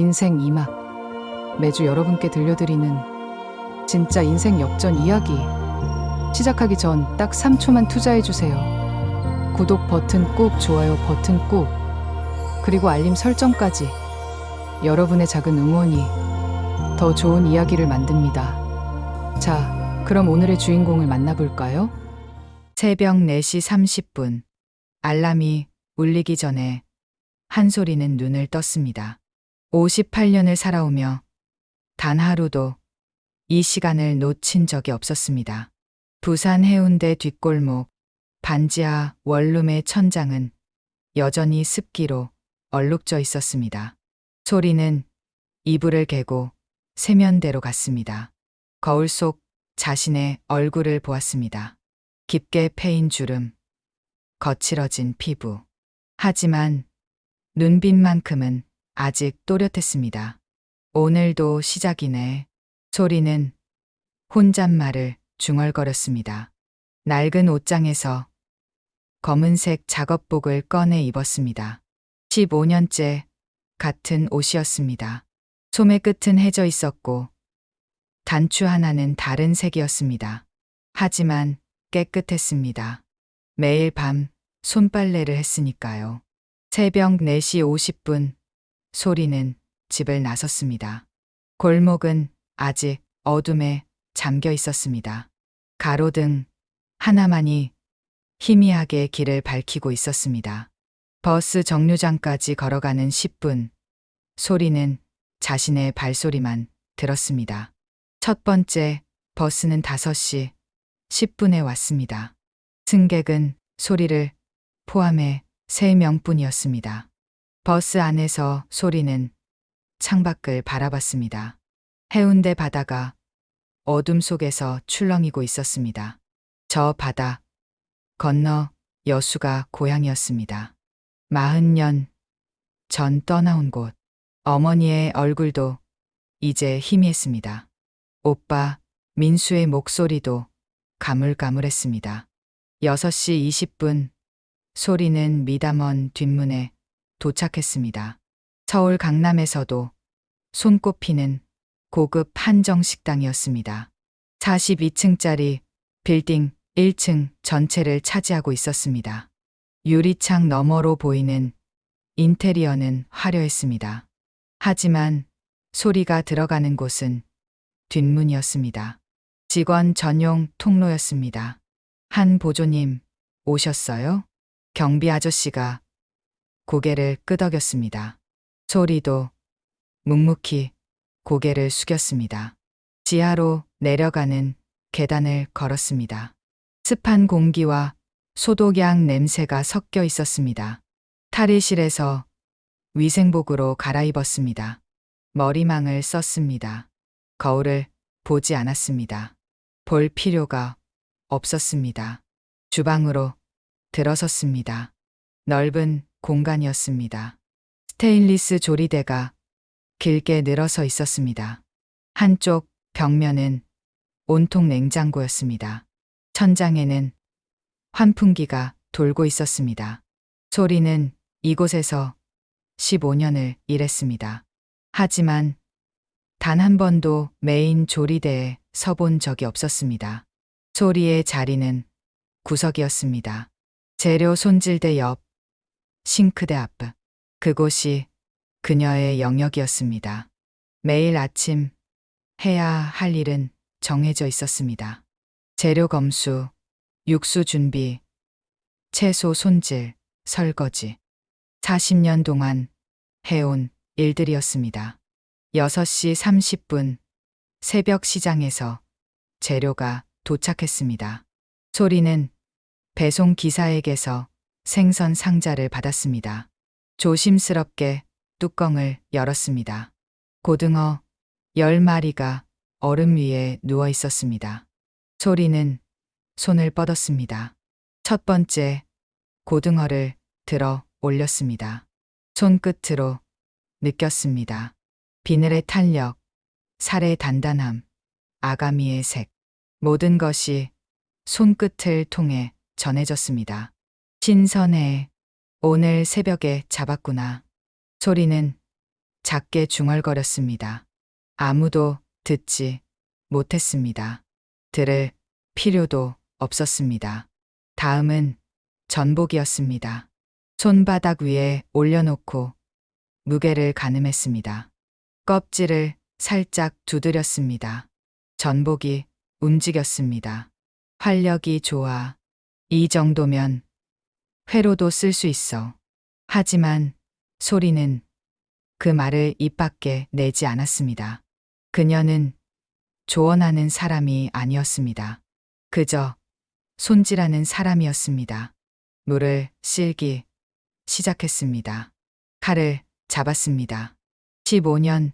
인생 이막 매주 여러분께 들려드리는 진짜 인생 역전 이야기. 시작하기 전 딱 3초만 투자해주세요. 구독 버튼 꾹, 좋아요 버튼 꾹, 그리고 알림 설정까지. 여러분의 작은 응원이 더 좋은 이야기를 만듭니다. 자, 그럼 오늘의 주인공을 만나볼까요? 새벽 4시 30분. 알람이 울리기 전에 한솔이는 눈을 떴습니다. 58년을 살아오며 단 하루도 이 시간을 놓친 적이 없었습니다. 부산 해운대 뒷골목, 반지하 원룸의 천장은 여전히 습기로 얼룩져 있었습니다. 소리는 이불을 개고 세면대로 갔습니다. 거울 속 자신의 얼굴을 보았습니다. 깊게 패인 주름, 거칠어진 피부. 하지만 눈빛만큼은 아직 또렷했습니다. 오늘도 시작이네. 소리는 혼잣말을 중얼거렸습니다. 낡은 옷장에서 검은색 작업복을 꺼내 입었습니다. 15년째 같은 옷이었습니다. 소매 끝은 해져 있었고 단추 하나는 다른 색이었습니다. 하지만 깨끗했습니다. 매일 밤 손빨래를 했으니까요. 새벽 4시 50분 소리는 집을 나섰습니다. 골목은 아직 어둠에 잠겨 있었습니다. 가로등 하나만이 희미하게 길을 밝히고 있었습니다. 버스 정류장까지 걸어가는 10분, 소리는 자신의 발소리만 들었습니다. 첫 번째 버스는 5시 10분에 왔습니다. 승객은 소리를 포함해 3명뿐이었습니다. 버스 안에서 소리는 창밖을 바라봤습니다. 해운대 바다가 어둠 속에서 출렁이고 있었습니다. 저 바다 건너 여수가 고향이었습니다. 40년 전 떠나온 곳. 어머니의 얼굴도 이제 희미했습니다. 오빠 민수의 목소리도 가물가물했습니다. 6시 20분 소리는 미담원 뒷문에 도착했습니다. 서울 강남에서도 손꼽히는 고급 한정 식당이었습니다. 42층짜리 빌딩 1층 전체를 차지하고 있었습니다. 유리창 너머로 보이는 인테리어는 화려했습니다. 하지만 소리가 들어가는 곳은 뒷문이었습니다. 직원 전용 통로였습니다. 한 보조님 오셨어요? 경비 아저씨가 고개를 끄덕였습니다. 소리도 묵묵히 고개를 숙였습니다. 지하로 내려가는 계단을 걸었습니다. 습한 공기와 소독약 냄새가 섞여 있었습니다. 탈의실에서 위생복으로 갈아입었습니다. 머리망을 썼습니다. 거울을 보지 않았습니다. 볼 필요가 없었습니다. 주방으로 들어섰습니다. 넓은 공간이었습니다. 스테인리스 조리대가 길게 늘어서 있었습니다. 한쪽 벽면은 온통 냉장고였습니다. 천장에는 환풍기가 돌고 있었습니다. 소리는 이곳에서 15년을 일했습니다. 하지만 단 한 번도 메인 조리대에 서본 적이 없었습니다. 소리의 자리는 구석이었습니다. 재료 손질대 옆, 싱크대 앞. 그곳이 그녀의 영역이었습니다. 매일 아침 해야 할 일은 정해져 있었습니다. 재료 검수, 육수 준비, 채소 손질, 설거지. 40년 동안 해온 일들이었습니다. 6시 30분 새벽 시장에서 재료가 도착했습니다. 소리는 배송 기사에게서 생선 상자를 받았습니다. 조심스럽게 뚜껑을 열었습니다. 고등어 10마리가 얼음 위에 누워 있었습니다. 소리는 손을 뻗었습니다. 첫 번째 고등어를 들어 올렸습니다. 손끝으로 느꼈습니다. 비늘의 탄력, 살의 단단함, 아가미의 색. 모든 것이 손끝을 통해 전해졌습니다. 신선해. 오늘 새벽에 잡았구나. 소리는 작게 중얼거렸습니다. 아무도 듣지 못했습니다. 들을 필요도 없었습니다. 다음은 전복이었습니다. 손바닥 위에 올려놓고 무게를 가늠했습니다. 껍질을 살짝 두드렸습니다. 전복이 움직였습니다. 활력이 좋아. 이 정도면 회로도 쓸 수 있어. 하지만 소리는 그 말을 입 밖에 내지 않았습니다. 그녀는 조언하는 사람이 아니었습니다. 그저 손질하는 사람이었습니다. 물을 씻기 시작했습니다. 칼을 잡았습니다. 15년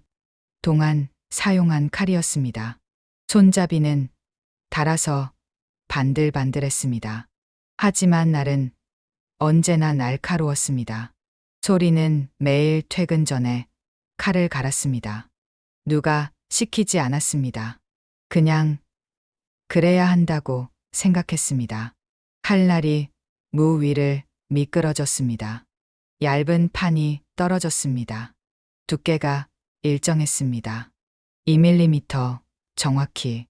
동안 사용한 칼이었습니다. 손잡이는 닳아서 반들반들했습니다. 하지만 날은 언제나 날카로웠습니다. 소리는 매일 퇴근 전에 칼을 갈았습니다. 누가 시키지 않았습니다. 그냥 그래야 한다고 생각했습니다. 칼날이 무 위를 미끄러졌습니다. 얇은 판이 떨어졌습니다. 두께가 일정했습니다. 2mm 정확히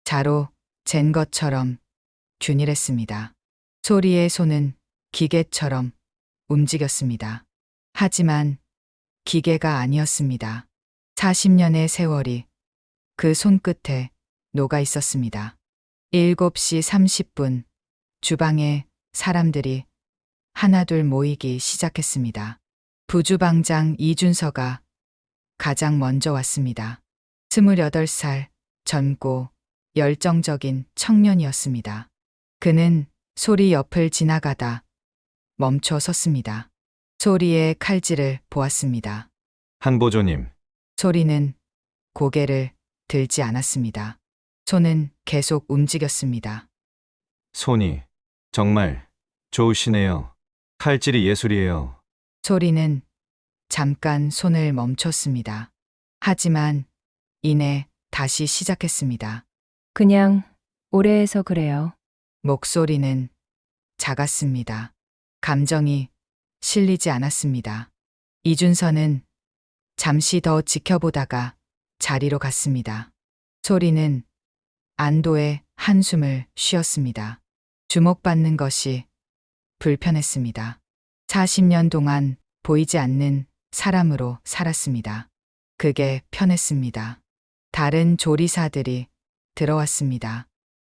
자로 잰 것처럼 균일했습니다. 소리의 손은 기계처럼 움직였습니다. 하지만 기계가 아니었습니다. 40년의 세월이 그 손끝에 녹아 있었습니다. 7시 30분 주방에 사람들이 하나둘 모이기 시작했습니다. 부주방장 이준서가 가장 먼저 왔습니다. 28살 젊고 열정적인 청년이었습니다. 그는 소리 옆을 지나가다 멈춰 섰습니다. 소리의 칼질을 보았습니다. 한보조님, 소리는 고개를 들지 않았습니다. 손은 계속 움직였습니다. 손이 정말 좋으시네요. 칼질이 예술이에요. 소리는 잠깐 손을 멈췄습니다. 하지만 이내 다시 시작했습니다. 그냥 오래 해서 그래요. 목소리는 작았습니다. 감정이 실리지 않았습니다. 이준서는 잠시 더 지켜보다가 자리로 갔습니다. 소리는 안도의 한숨을 쉬었습니다. 주목받는 것이 불편했습니다. 40년 동안 보이지 않는 사람으로 살았습니다. 그게 편했습니다. 다른 조리사들이 들어왔습니다.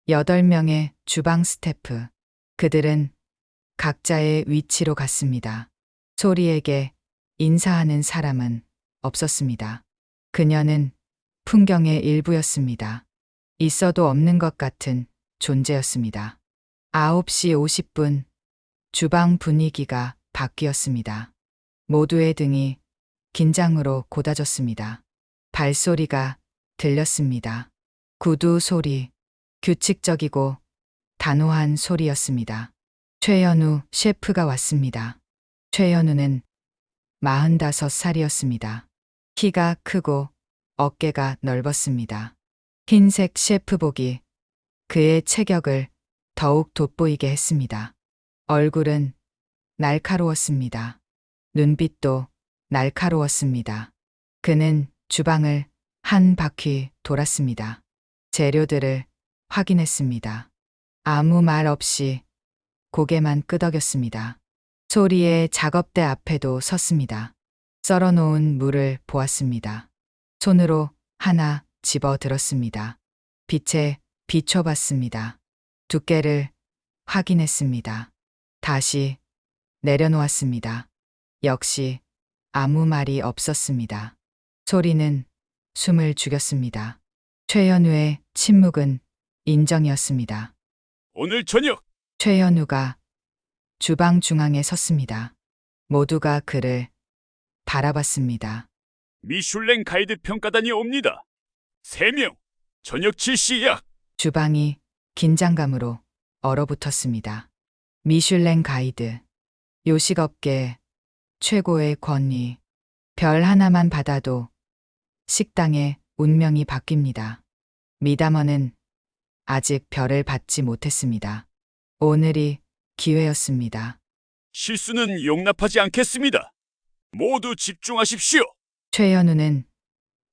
8명의 주방 스태프. 그들은 각자의 위치로 갔습니다. 소리에게 인사하는 사람은 없었습니다. 그녀는 풍경의 일부였습니다. 있어도 없는 것 같은 존재였습니다. 9시 50분 주방 분위기가 바뀌었습니다. 모두의 등이 긴장으로 곧아졌습니다. 발소리가 들렸습니다. 구두 소리, 규칙적이고 단호한 소리였습니다. 최현우 셰프가 왔습니다. 최현우는 45살이었습니다. 키가 크고 어깨가 넓었습니다. 흰색 셰프복이 그의 체격을 더욱 돋보이게 했습니다. 얼굴은 날카로웠습니다. 눈빛도 날카로웠습니다. 그는 주방을 한 바퀴 돌았습니다. 재료들을 확인했습니다. 아무 말 없이 고개만 끄덕였습니다. 소리의 작업대 앞에도 섰습니다. 썰어놓은 물을 보았습니다. 손으로 하나 집어 들었습니다. 빛에 비춰봤습니다. 두께를 확인했습니다. 다시 내려놓았습니다. 역시 아무 말이 없었습니다. 소리는 숨을 죽였습니다. 최현우의 침묵은 인정이었습니다. 오늘 저녁 최현우가 주방 중앙에 섰습니다. 모두가 그를 바라봤습니다. 미슐랭 가이드 평가단이 옵니다. 3명 저녁 지시 예약. 주방이 긴장감으로 얼어붙었습니다. 미슐랭 가이드, 요식업계 최고의 권위, 별 하나만 받아도 식당의 운명이 바뀝니다. 미담원은 아직 별을 받지 못했습니다. 오늘이 기회였습니다. 실수는 용납하지 않겠습니다. 모두 집중하십시오. 최현우는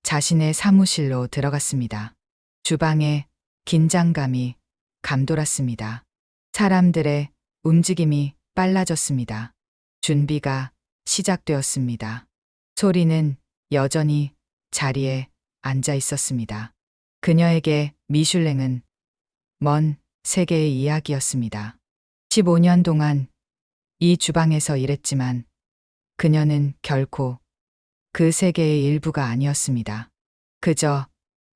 자신의 사무실로 들어갔습니다. 주방에 긴장감이 감돌았습니다. 사람들의 움직임이 빨라졌습니다. 준비가 시작되었습니다. 소리는 여전히 자리에 앉아 있었습니다. 그녀에게 미슐랭은 먼 세계의 이야기였습니다. 15년 동안 이 주방에서 일했지만 그녀는 결코 그 세계의 일부가 아니었습니다. 그저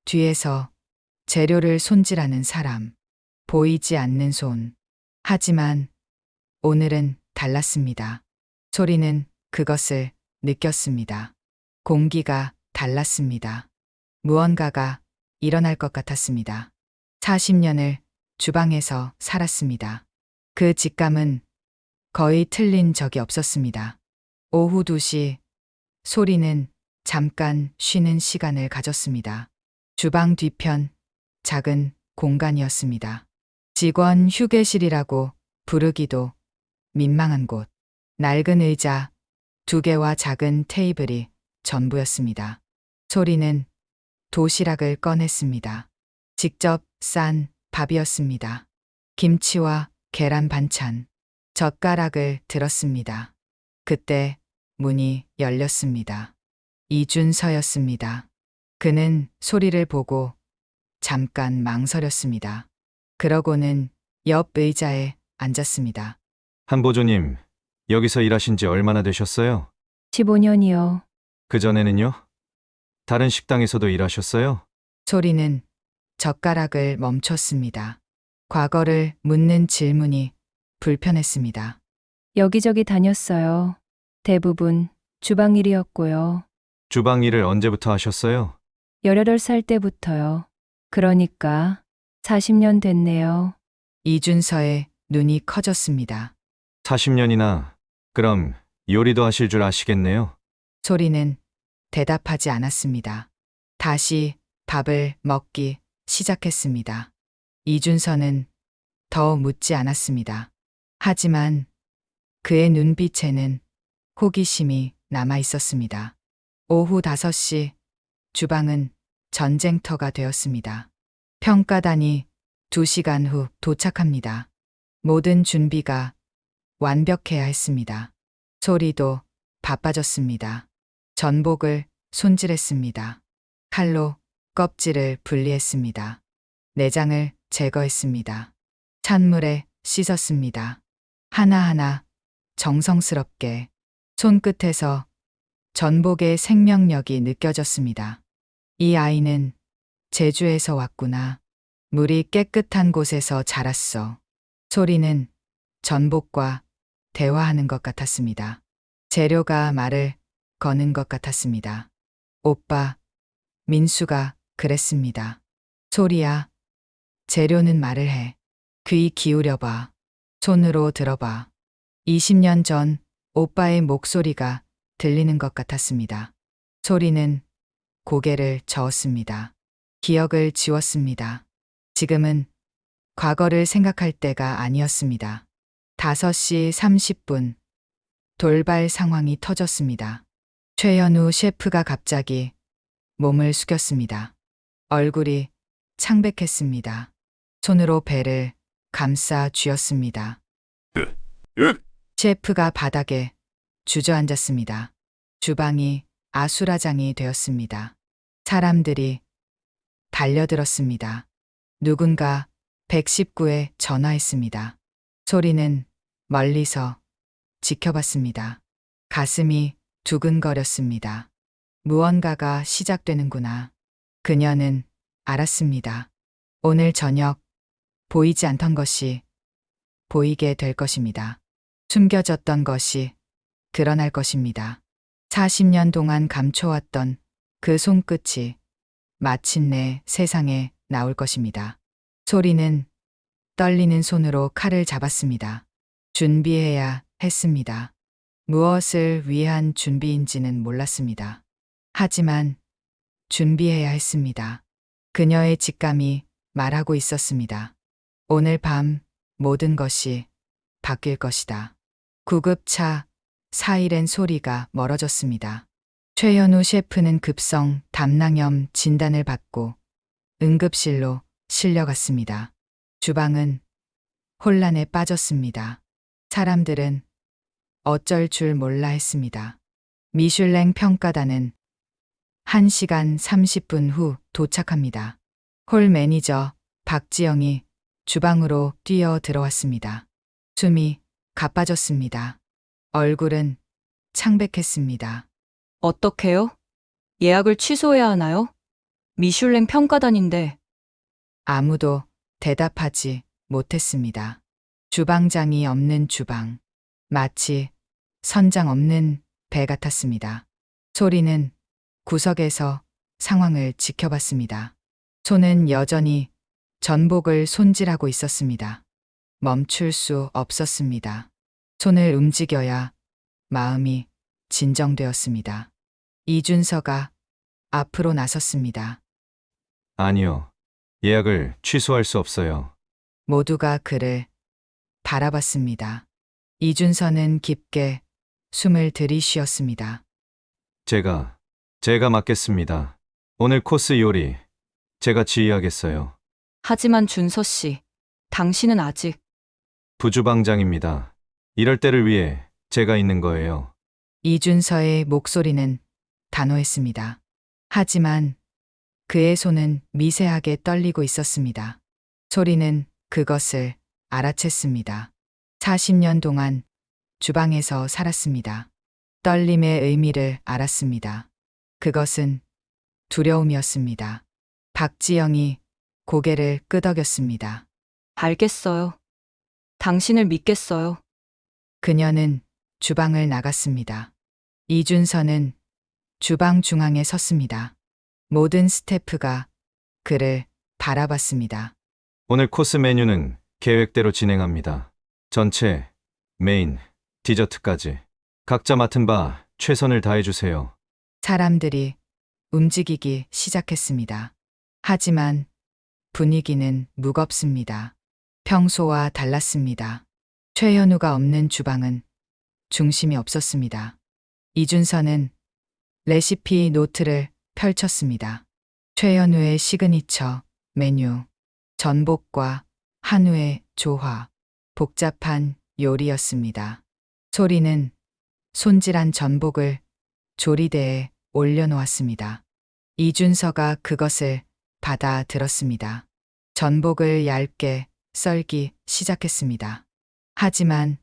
뒤에서 재료를 손질하는 사람, 보이지 않는 손. 하지만 오늘은 달랐습니다. 소리는 그것을 느꼈습니다. 공기가 달랐습니다. 무언가가 일어날 것 같았습니다. 40년을 주방에서 살았습니다. 그 직감은 거의 틀린 적이 없었습니다. 오후 2시 소리는 잠깐 쉬는 시간을 가졌습니다. 주방 뒤편 작은 공간이었습니다. 직원 휴게실이라고 부르기도 민망한 곳. 낡은 의자 2개와 작은 테이블이 전부였습니다. 소리는 도시락을 꺼냈습니다. 직접 싼 밥이었습니다. 김치와 계란 반찬, 젓가락을 들었습니다. 그때 문이 열렸습니다. 이준서였습니다. 그는 소리를 보고 잠깐 망설였습니다. 그러고는 옆 의자에 앉았습니다. 한보조님, 여기서 일하신 지 얼마나 되셨어요? 15년이요. 그전에는요? 다른 식당에서도 일하셨어요? 소리는 젓가락을 멈췄습니다. 과거를 묻는 질문이 불편했습니다. 여기저기 다녔어요. 대부분 주방 일이었고요. 주방 일을 언제부터 하셨어요? 18살 때부터요. 그러니까 40년 됐네요. 이준서의 눈이 커졌습니다. 40년이나. 그럼 요리도 하실 줄 아시겠네요? 소리는 대답하지 않았습니다. 다시 밥을 먹기 시작했습니다. 이준서는 더 묻지 않았습니다. 하지만 그의 눈빛에는 호기심이 남아 있었습니다. 오후 5시 주방은 전쟁터가 되었습니다. 평가단이 2시간 후 도착합니다. 모든 준비가 완벽해야 했습니다. 소리도 바빠졌습니다. 전복을 손질했습니다. 칼로 껍질을 분리했습니다. 내장을 제거했습니다. 찬물에 씻었습니다. 하나하나 정성스럽게 손끝에서 전복의 생명력이 느껴졌습니다. 이 아이는 제주에서 왔구나. 물이 깨끗한 곳에서 자랐어. 소리는 전복과 대화하는 것 같았습니다. 재료가 말을 거는 것 같았습니다. 오빠, 민수가 그랬습니다. 소리야, 재료는 말을 해. 귀 기울여봐. 손으로 들어봐. 20년 전 오빠의 목소리가 들리는 것 같았습니다. 소리는 고개를 저었습니다. 기억을 지웠습니다. 지금은 과거를 생각할 때가 아니었습니다. 5시 30분 돌발 상황이 터졌습니다. 최현우 셰프가 갑자기 몸을 숙였습니다. 얼굴이 창백했습니다. 손으로 배를 감싸 쥐었습니다. 으, 셰프가 바닥에 주저앉았습니다. 주방이 아수라장이 되었습니다. 사람들이 달려들었습니다. 누군가 119에 전화했습니다. 소리는 멀리서 지켜봤습니다. 가슴이 두근거렸습니다. 무언가가 시작되는구나. 그녀는 알았습니다. 오늘 저녁 보이지 않던 것이 보이게 될 것입니다. 숨겨졌던 것이 드러날 것입니다. 40년 동안 감춰왔던 그 손끝이 마침내 세상에 나올 것입니다. 소리는 떨리는 손으로 칼을 잡았습니다. 준비해야 했습니다. 무엇을 위한 준비인지는 몰랐습니다. 하지만 준비해야 했습니다. 그녀의 직감이 말하고 있었습니다. 오늘 밤 모든 것이 바뀔 것이다. 구급차 사이렌 소리가 멀어졌습니다. 최현우 셰프는 급성 담낭염 진단을 받고 응급실로 실려갔습니다. 주방은 혼란에 빠졌습니다. 사람들은 어쩔 줄 몰라 했습니다. 미슐랭 평가단은 1시간 30분 후 도착합니다. 홀 매니저 박지영이 주방으로 뛰어 들어왔습니다. 숨이 가빠졌습니다. 얼굴은 창백했습니다. 어떡해요? 예약을 취소해야 하나요? 미슐랭 평가단인데. 아무도 대답하지 못했습니다. 주방장이 없는 주방. 마치 선장 없는 배 같았습니다. 소리는 구석에서 상황을 지켜봤습니다. 손은 여전히 전복을 손질하고 있었습니다. 멈출 수 없었습니다. 손을 움직여야 마음이 진정되었습니다. 이준서가 앞으로 나섰습니다. 아니요. 예약을 취소할 수 없어요. 모두가 그를 바라봤습니다. 이준서는 깊게 숨을 들이쉬었습니다. 제가 맡겠습니다. 오늘 코스 요리 제가 지휘하겠어요. 하지만 준서 씨, 당신은 아직. 부주방장입니다. 이럴 때를 위해 제가 있는 거예요. 이준서의 목소리는 단호했습니다. 하지만 그의 손은 미세하게 떨리고 있었습니다. 소리는 그것을 알아챘습니다. 40년 동안 주방에서 살았습니다. 떨림의 의미를 알았습니다. 그것은 두려움이었습니다. 박지영이 고개를 끄덕였습니다. 알겠어요. 당신을 믿겠어요. 그녀는 주방을 나갔습니다. 이준서는 주방 중앙에 섰습니다. 모든 스태프가 그를 바라봤습니다. 오늘 코스 메뉴는 계획대로 진행합니다. 전체, 메인, 디저트까지. 각자 맡은 바 최선을 다해주세요. 사람들이 움직이기 시작했습니다. 하지만 분위기는 무겁습니다. 평소와 달랐습니다. 최현우가 없는 주방은 중심이 없었습니다. 이준서는 레시피 노트를 펼쳤습니다. 최현우의 시그니처 메뉴, 전복과 한우의 조화, 복잡한 요리였습니다. 소리는 손질한 전복을 조리대에 올려놓았습니다. 이준서가 그것을 받아 들었습니다. 전복을 얇게 썰기 시작했습니다. 하지만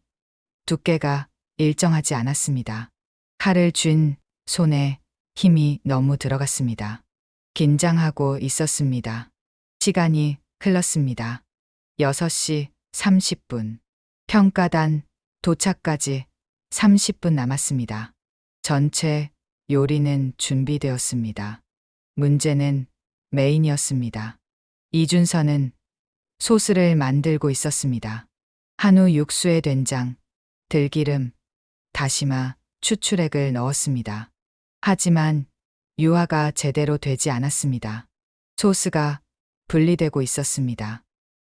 두께가 일정하지 않았습니다. 칼을 쥔 손에 힘이 너무 들어갔습니다. 긴장하고 있었습니다. 시간이 흘렀습니다. 6시 30분. 평가단 도착까지 30분 남았습니다. 전체 요리는 준비되었습니다. 문제는 메인이었습니다. 이준서는 소스를 만들고 있었습니다. 한우 육수에 된장, 들기름, 다시마, 추출액을 넣었습니다. 하지만 유화가 제대로 되지 않았습니다. 소스가 분리되고 있었습니다.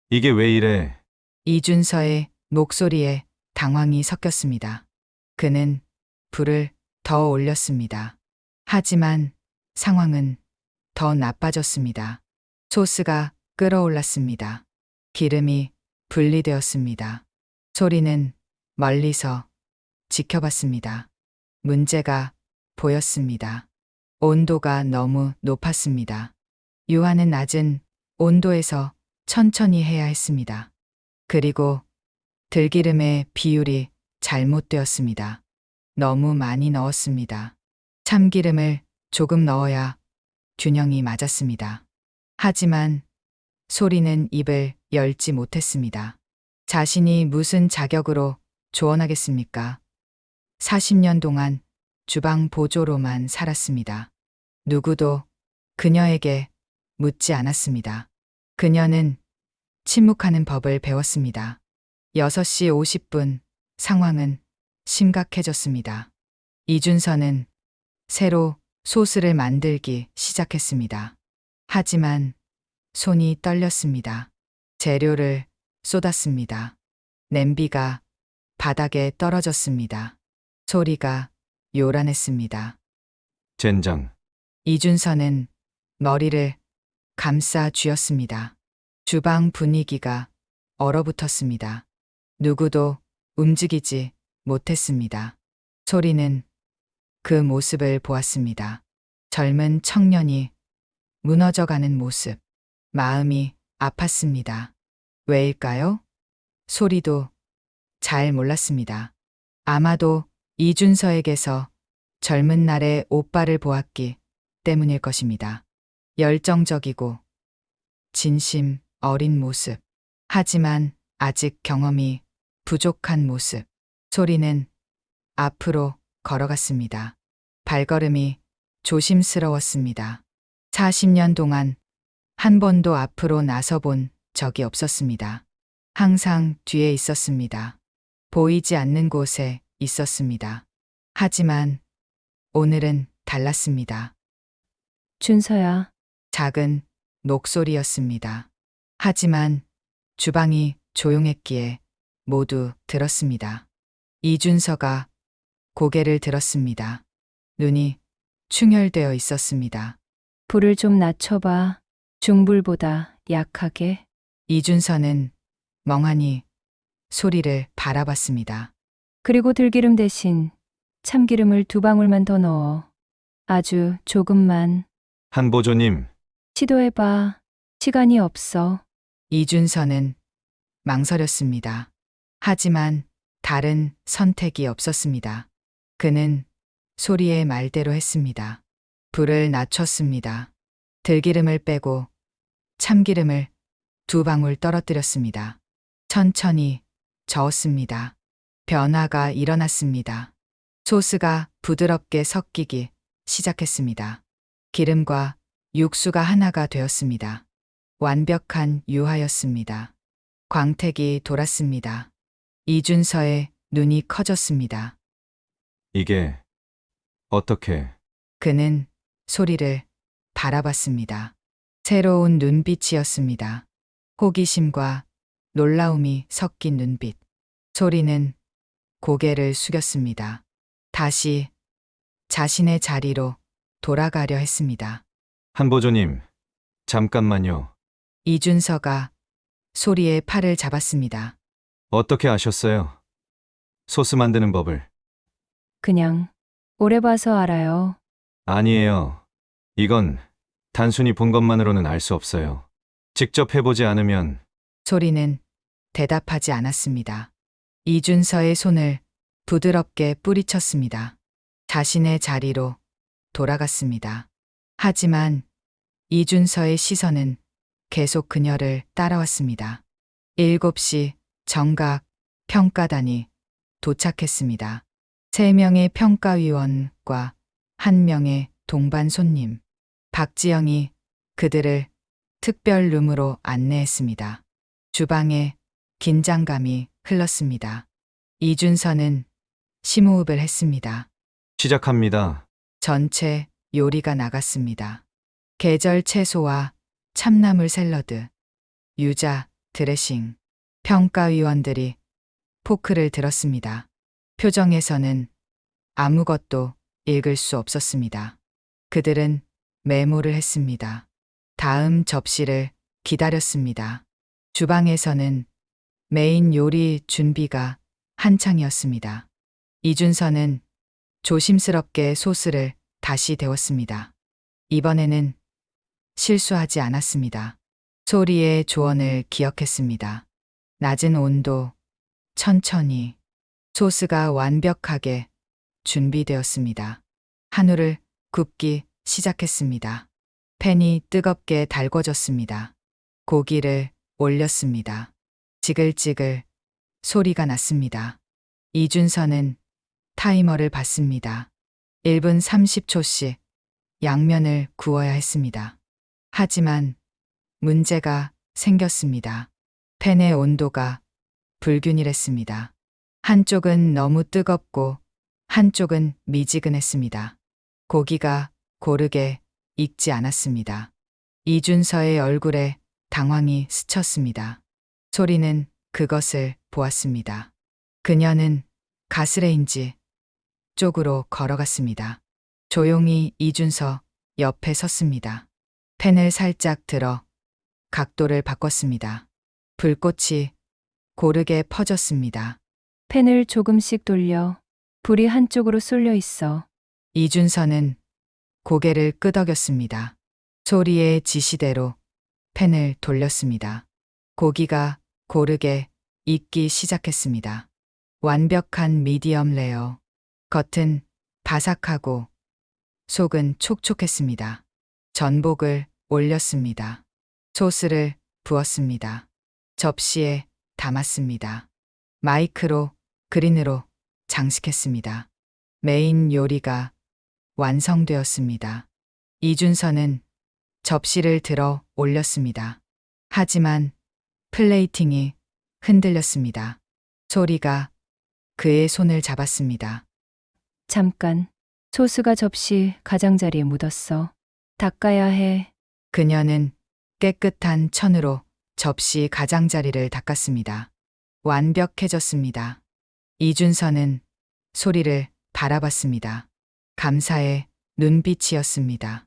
이게 왜 이래? 이준서의 목소리에 당황이 섞였습니다. 그는 불을 더 올렸습니다. 하지만 상황은 더 나빠졌습니다. 소스가 끓어올랐습니다. 기름이 분리되었습니다. 소리는 멀리서 지켜봤습니다. 문제가 보였습니다. 온도가 너무 높았습니다. 유화는 낮은 온도에서 천천히 해야 했습니다. 그리고 들기름의 비율이 잘못되었습니다. 너무 많이 넣었습니다. 참기름을 조금 넣어야 균형이 맞았습니다. 하지만 소리는 입을 열지 못했습니다. 자신이 무슨 자격으로 조언하겠습니까? 40년 동안 주방 보조로만 살았습니다. 누구도 그녀에게 묻지 않았습니다. 그녀는 침묵하는 법을 배웠습니다. 6시 50분 상황은 심각해졌습니다. 이준서는 새로 소스를 만들기 시작했습니다. 하지만 손이 떨렸습니다. 재료를 쏟았습니다. 냄비가 바닥에 떨어졌습니다. 소리가 요란했습니다. 젠장. 이준서는 머리를 감싸 쥐었습니다. 주방 분위기가 얼어붙었습니다. 누구도 움직이지 못했습니다. 소리는 그 모습을 보았습니다. 젊은 청년이 무너져가는 모습. 마음이 아팠습니다. 왜일까요? 소리도 잘 몰랐습니다. 아마도 이준서에게서 젊은 날의 오빠를 보았기 때문일 것입니다. 열정적이고 진심 어린 모습. 하지만 아직 경험이 부족한 모습. 소리는 앞으로 걸어갔습니다. 발걸음이 조심스러웠습니다. 40년 동안 한 번도 앞으로 나서본 적이 없었습니다. 항상 뒤에 있었습니다. 보이지 않는 곳에 있었습니다. 하지만 오늘은 달랐습니다. 준서야, 작은 목소리였습니다. 하지만 주방이 조용했기에 모두 들었습니다. 이준서가 고개를 들었습니다. 눈이 충혈되어 있었습니다. 불을 좀 낮춰봐. 중불보다 약하게. 이준서는 멍하니 소리를 바라봤습니다. 그리고 들기름 대신 참기름을 2방울만 더 넣어. 아주 조금만. 한보조님, 시도해봐. 시간이 없어. 이준서는 망설였습니다. 하지만 다른 선택이 없었습니다. 그는 소리의 말대로 했습니다. 불을 낮췄습니다. 들기름을 빼고 참기름을 2방울 떨어뜨렸습니다. 천천히 저었습니다. 변화가 일어났습니다. 소스가 부드럽게 섞이기 시작했습니다. 기름과 육수가 하나가 되었습니다. 완벽한 유화였습니다. 광택이 돌았습니다. 이준서의 눈이 커졌습니다. 이게 어떻게? 그는 소리를 바라봤습니다. 새로운 눈빛이었습니다. 호기심과 놀라움이 섞인 눈빛. 소리는 고개를 숙였습니다. 다시 자신의 자리로 돌아가려 했습니다. 한보조님, 잠깐만요. 이준서가 소리의 팔을 잡았습니다. 어떻게 아셨어요? 소스 만드는 법을. 그냥 오래 봐서 알아요. 아니에요. 이건 단순히 본 것만으로는 알 수 없어요. 직접 해보지 않으면. 소리는 대답하지 않았습니다. 이준서의 손을 부드럽게 뿌리쳤습니다. 자신의 자리로 돌아갔습니다. 하지만 이준서의 시선은 계속 그녀를 따라왔습니다. 7시 정각 평가단이 도착했습니다. 3명의 평가위원과 1명의 동반 손님. 박지영이 그들을 특별 룸으로 안내했습니다. 주방에 긴장감이 흘렀습니다. 이준서는 심호흡을 했습니다. 시작합니다. 전체 요리가 나갔습니다. 계절 채소와 참나물 샐러드, 유자, 드레싱. 평가위원들이 포크를 들었습니다. 표정에서는 아무것도 읽을 수 없었습니다. 그들은 메모를 했습니다. 다음 접시를 기다렸습니다. 주방에서는 메인 요리 준비가 한창이었습니다. 이준서는 조심스럽게 소스를 다시 데웠습니다. 이번에는 실수하지 않았습니다. 소리의 조언을 기억했습니다. 낮은 온도, 천천히. 소스가 완벽하게 준비되었습니다. 한우를 굽기 시작했습니다. 팬이 뜨겁게 달궈졌습니다. 고기를 올렸습니다. 지글지글 소리가 났습니다. 이준서는 타이머를 봤습니다. 1분 30초씩 양면을 구워야 했습니다. 하지만 문제가 생겼습니다. 팬의 온도가 불균일했습니다. 한쪽은 너무 뜨겁고 한쪽은 미지근했습니다. 고기가 고르게 익지 않았습니다. 이준서의 얼굴에 당황이 스쳤습니다. 소리는 그것을 보았습니다. 그녀는 가스레인지 쪽으로 걸어갔습니다. 조용히 이준서 옆에 섰습니다. 펜을 살짝 들어 각도를 바꿨습니다. 불꽃이 고르게 퍼졌습니다. 펜을 조금씩 돌려. 불이 한쪽으로 쏠려 있어. 이준서는 고개를 끄덕였습니다. 소리의 지시대로 펜을 돌렸습니다. 고기가 고르게 익기 시작했습니다. 완벽한 미디엄 레어. 겉은 바삭하고 속은 촉촉했습니다. 전복을 올렸습니다. 소스를 부었습니다. 접시에 담았습니다. 마이크로 그린으로 장식했습니다. 메인 요리가 완성되었습니다. 이준서는 접시를 들어 올렸습니다. 하지만 플레이팅이 흔들렸습니다. 소리가 그의 손을 잡았습니다. 잠깐. 소스가 접시 가장자리에 묻었어. 닦아야 해. 그녀는 깨끗한 천으로 접시 가장자리를 닦았습니다. 완벽해졌습니다. 이준서는 소리를 바라봤습니다. 감사의 눈빛이었습니다.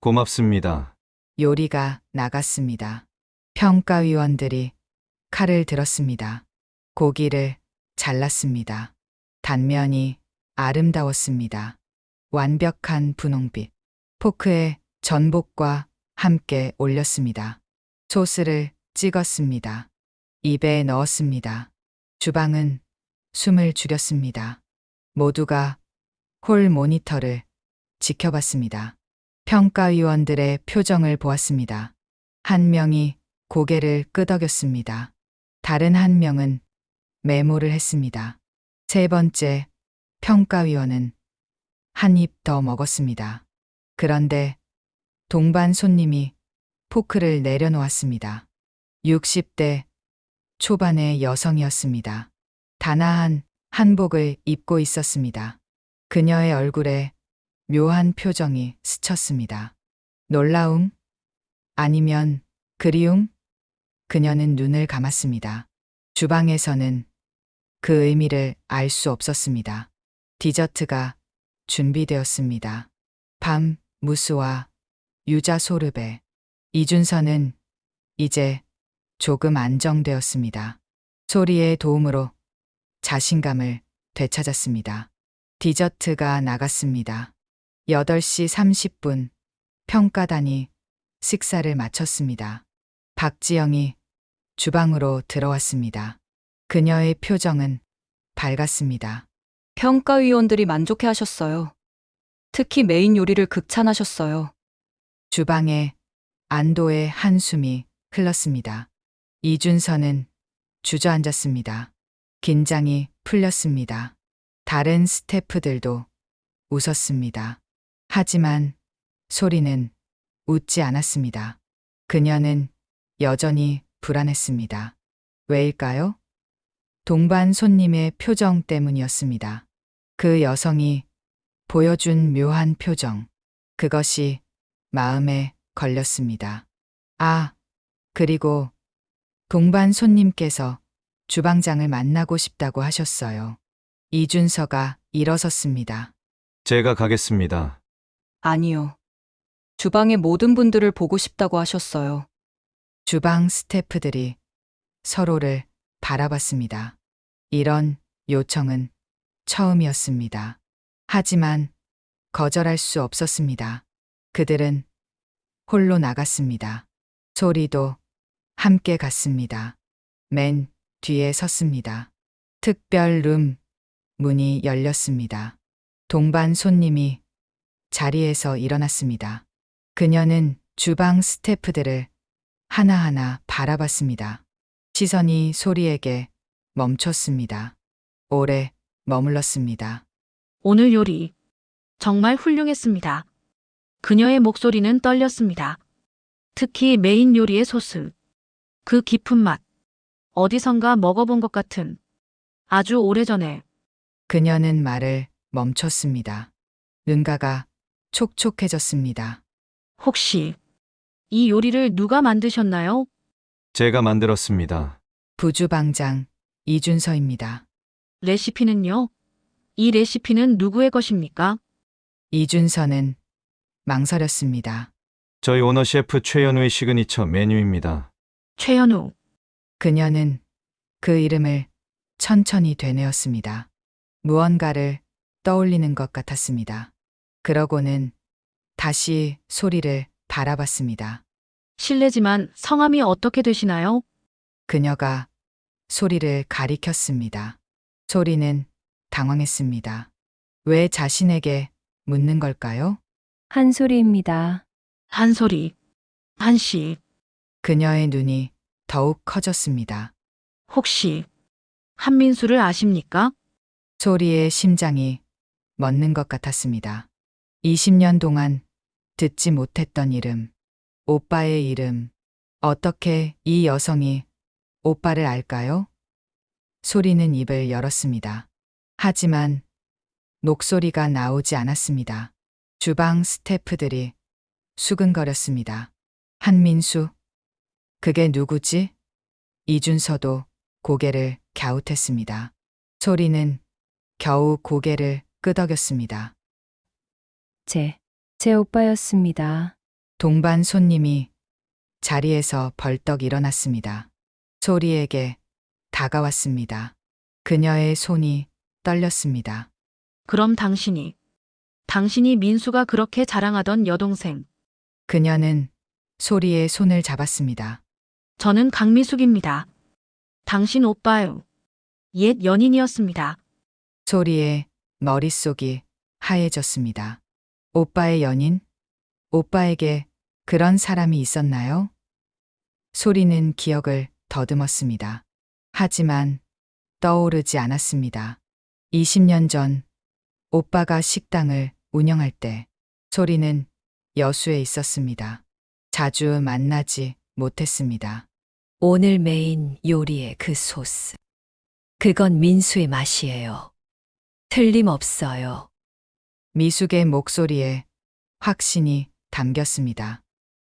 고맙습니다. 요리가 나갔습니다. 평가위원들이 칼을 들었습니다. 고기를 잘랐습니다. 단면이 아름다웠습니다. 완벽한 분홍빛. 포크에 전복과 함께 올렸습니다. 소스를 찍었습니다. 입에 넣었습니다. 주방은 숨을 죽였습니다. 모두가 홀 모니터를 지켜봤습니다. 평가위원들의 표정을 보았습니다. 한 명이 고개를 끄덕였습니다. 다른 한 명은 메모를 했습니다. 세 번째 평가위원은 한 입 더 먹었습니다. 그런데 동반 손님이 포크를 내려놓았습니다. 60대 초반의 여성이었습니다. 단아한 한복을 입고 있었습니다. 그녀의 얼굴에 묘한 표정이 스쳤습니다. 놀라움? 아니면 그리움? 그녀는 눈을 감았습니다. 주방에서는 그 의미를 알 수 없었습니다. 디저트가 준비되었습니다. 밤 무스와 유자 소르베. 이준서는 이제 조금 안정되었습니다. 소리의 도움으로 자신감을 되찾았습니다. 디저트가 나갔습니다. 8시 30분 평가단이 식사를 마쳤습니다. 박지영이 주방으로 들어왔습니다. 그녀의 표정은 밝았습니다. 평가위원들이 만족해 하셨어요. 특히 메인 요리를 극찬하셨어요. 주방에 안도의 한숨이 흘렀습니다. 이준서는 주저앉았습니다. 긴장이 풀렸습니다. 다른 스태프들도 웃었습니다. 하지만 소리는 웃지 않았습니다. 그녀는 여전히 불안했습니다. 왜일까요? 동반 손님의 표정 때문이었습니다. 그 여성이 보여준 묘한 표정. 그것이 마음에 걸렸습니다. 아, 그리고 동반 손님께서 주방장을 만나고 싶다고 하셨어요. 이준서가 일어섰습니다. 제가 가겠습니다. 아니요. 주방의 모든 분들을 보고 싶다고 하셨어요. 주방 스태프들이 서로를 바라봤습니다. 이런 요청은 처음이었습니다. 하지만 거절할 수 없었습니다. 그들은 홀로 나갔습니다. 소리도 함께 갔습니다. 맨 뒤에 섰습니다. 특별 룸 문이 열렸습니다. 동반 손님이 자리에서 일어났습니다. 그녀는 주방 스태프들을 하나하나 바라봤습니다. 시선이 소리에게 멈췄습니다. 오래 머물렀습니다. 오늘 요리 정말 훌륭했습니다. 그녀의 목소리는 떨렸습니다. 특히 메인 요리의 소스. 그 깊은 맛. 어디선가 먹어본 것 같은. 아주 오래전에. 그녀는 말을 멈췄습니다. 눈가가 촉촉해졌습니다. 혹시 이 요리를 누가 만드셨나요? 제가 만들었습니다. 부주방장 이준서입니다. 레시피는요? 이 레시피는 누구의 것입니까? 이준서는 망설였습니다. 저희 오너 셰프 최현우의 시그니처 메뉴입니다. 최현우. 그녀는 그 이름을 천천히 되뇌었습니다. 무언가를 떠올리는 것 같았습니다. 그러고는 다시 소리를 바라봤습니다. 실례지만 성함이 어떻게 되시나요? 그녀가 소리를 가리켰습니다. 소리는 당황했습니다. 왜 자신에게 묻는 걸까요? 한소리입니다. 한소리. 한씨. 그녀의 눈이 더욱 커졌습니다. 혹시 한민수를 아십니까? 소리의 심장이 멎는 것 같았습니다. 20년 동안 듣지 못했던 이름, 오빠의 이름. 어떻게 이 여성이 오빠를 알까요? 소리는 입을 열었습니다. 하지만 목소리가 나오지 않았습니다. 주방 스태프들이 수근거렸습니다. 한민수? 그게 누구지? 이준서도 고개를 갸웃했습니다. 소리는 겨우 고개를 끄덕였습니다. 제 오빠였습니다. 동반 손님이 자리에서 벌떡 일어났습니다. 소리에게 다가왔습니다. 그녀의 손이 떨렸습니다. 그럼 당신이 민수가 그렇게 자랑하던 여동생. 그녀는 소리의 손을 잡았습니다. 저는 강미숙입니다. 당신 오빠요. 옛 연인이었습니다. 소리의 머릿속이 하얘졌습니다. 오빠의 연인? 오빠에게 그런 사람이 있었나요? 소리는 기억을 더듬었습니다. 하지만 떠오르지 않았습니다. 20년 전 오빠가 식당을 운영할 때 소리는 여수에 있었습니다. 자주 만나지 못했습니다. 오늘 메인 요리의 그 소스. 그건 민수의 맛이에요. 틀림없어요. 미숙의 목소리에 확신이 담겼습니다.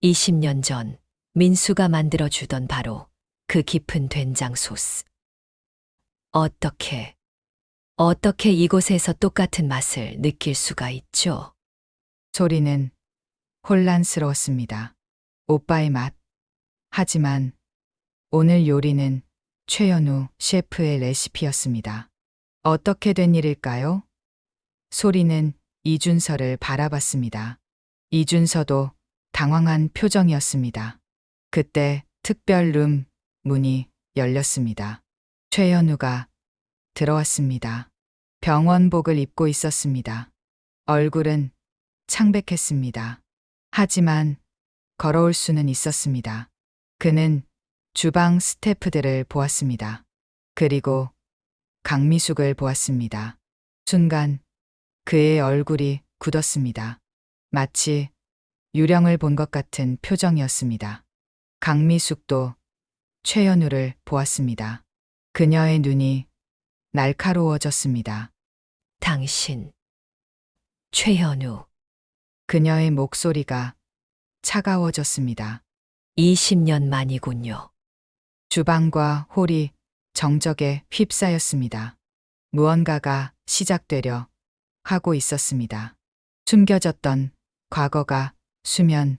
20년 전 민수가 만들어주던 바로 그 깊은 된장 소스. 어떻게 이곳에서 똑같은 맛을 느낄 수가 있죠? 소리는 혼란스러웠습니다. 오빠의 맛. 하지만 오늘 요리는 최현우 셰프의 레시피였습니다. 어떻게 된 일일까요? 소리는 이준서를 바라봤습니다. 이준서도 당황한 표정이었습니다. 그때 특별룸 문이 열렸습니다. 최현우가 들어왔습니다. 병원복을 입고 있었습니다. 얼굴은 창백했습니다. 하지만 걸어올 수는 있었습니다. 그는 주방 스태프들을 보았습니다. 그리고 강미숙을 보았습니다. 순간 그의 얼굴이 굳었습니다. 마치 유령을 본 것 같은 표정이었습니다. 강미숙도 최현우를 보았습니다. 그녀의 눈이 날카로워졌습니다. 당신. 최현우. 그녀의 목소리가 차가워졌습니다. 20년 만이군요. 주방과 홀이 정적에 휩싸였습니다. 무언가가 시작되려 하고 있었습니다. 숨겨졌던 과거가 수면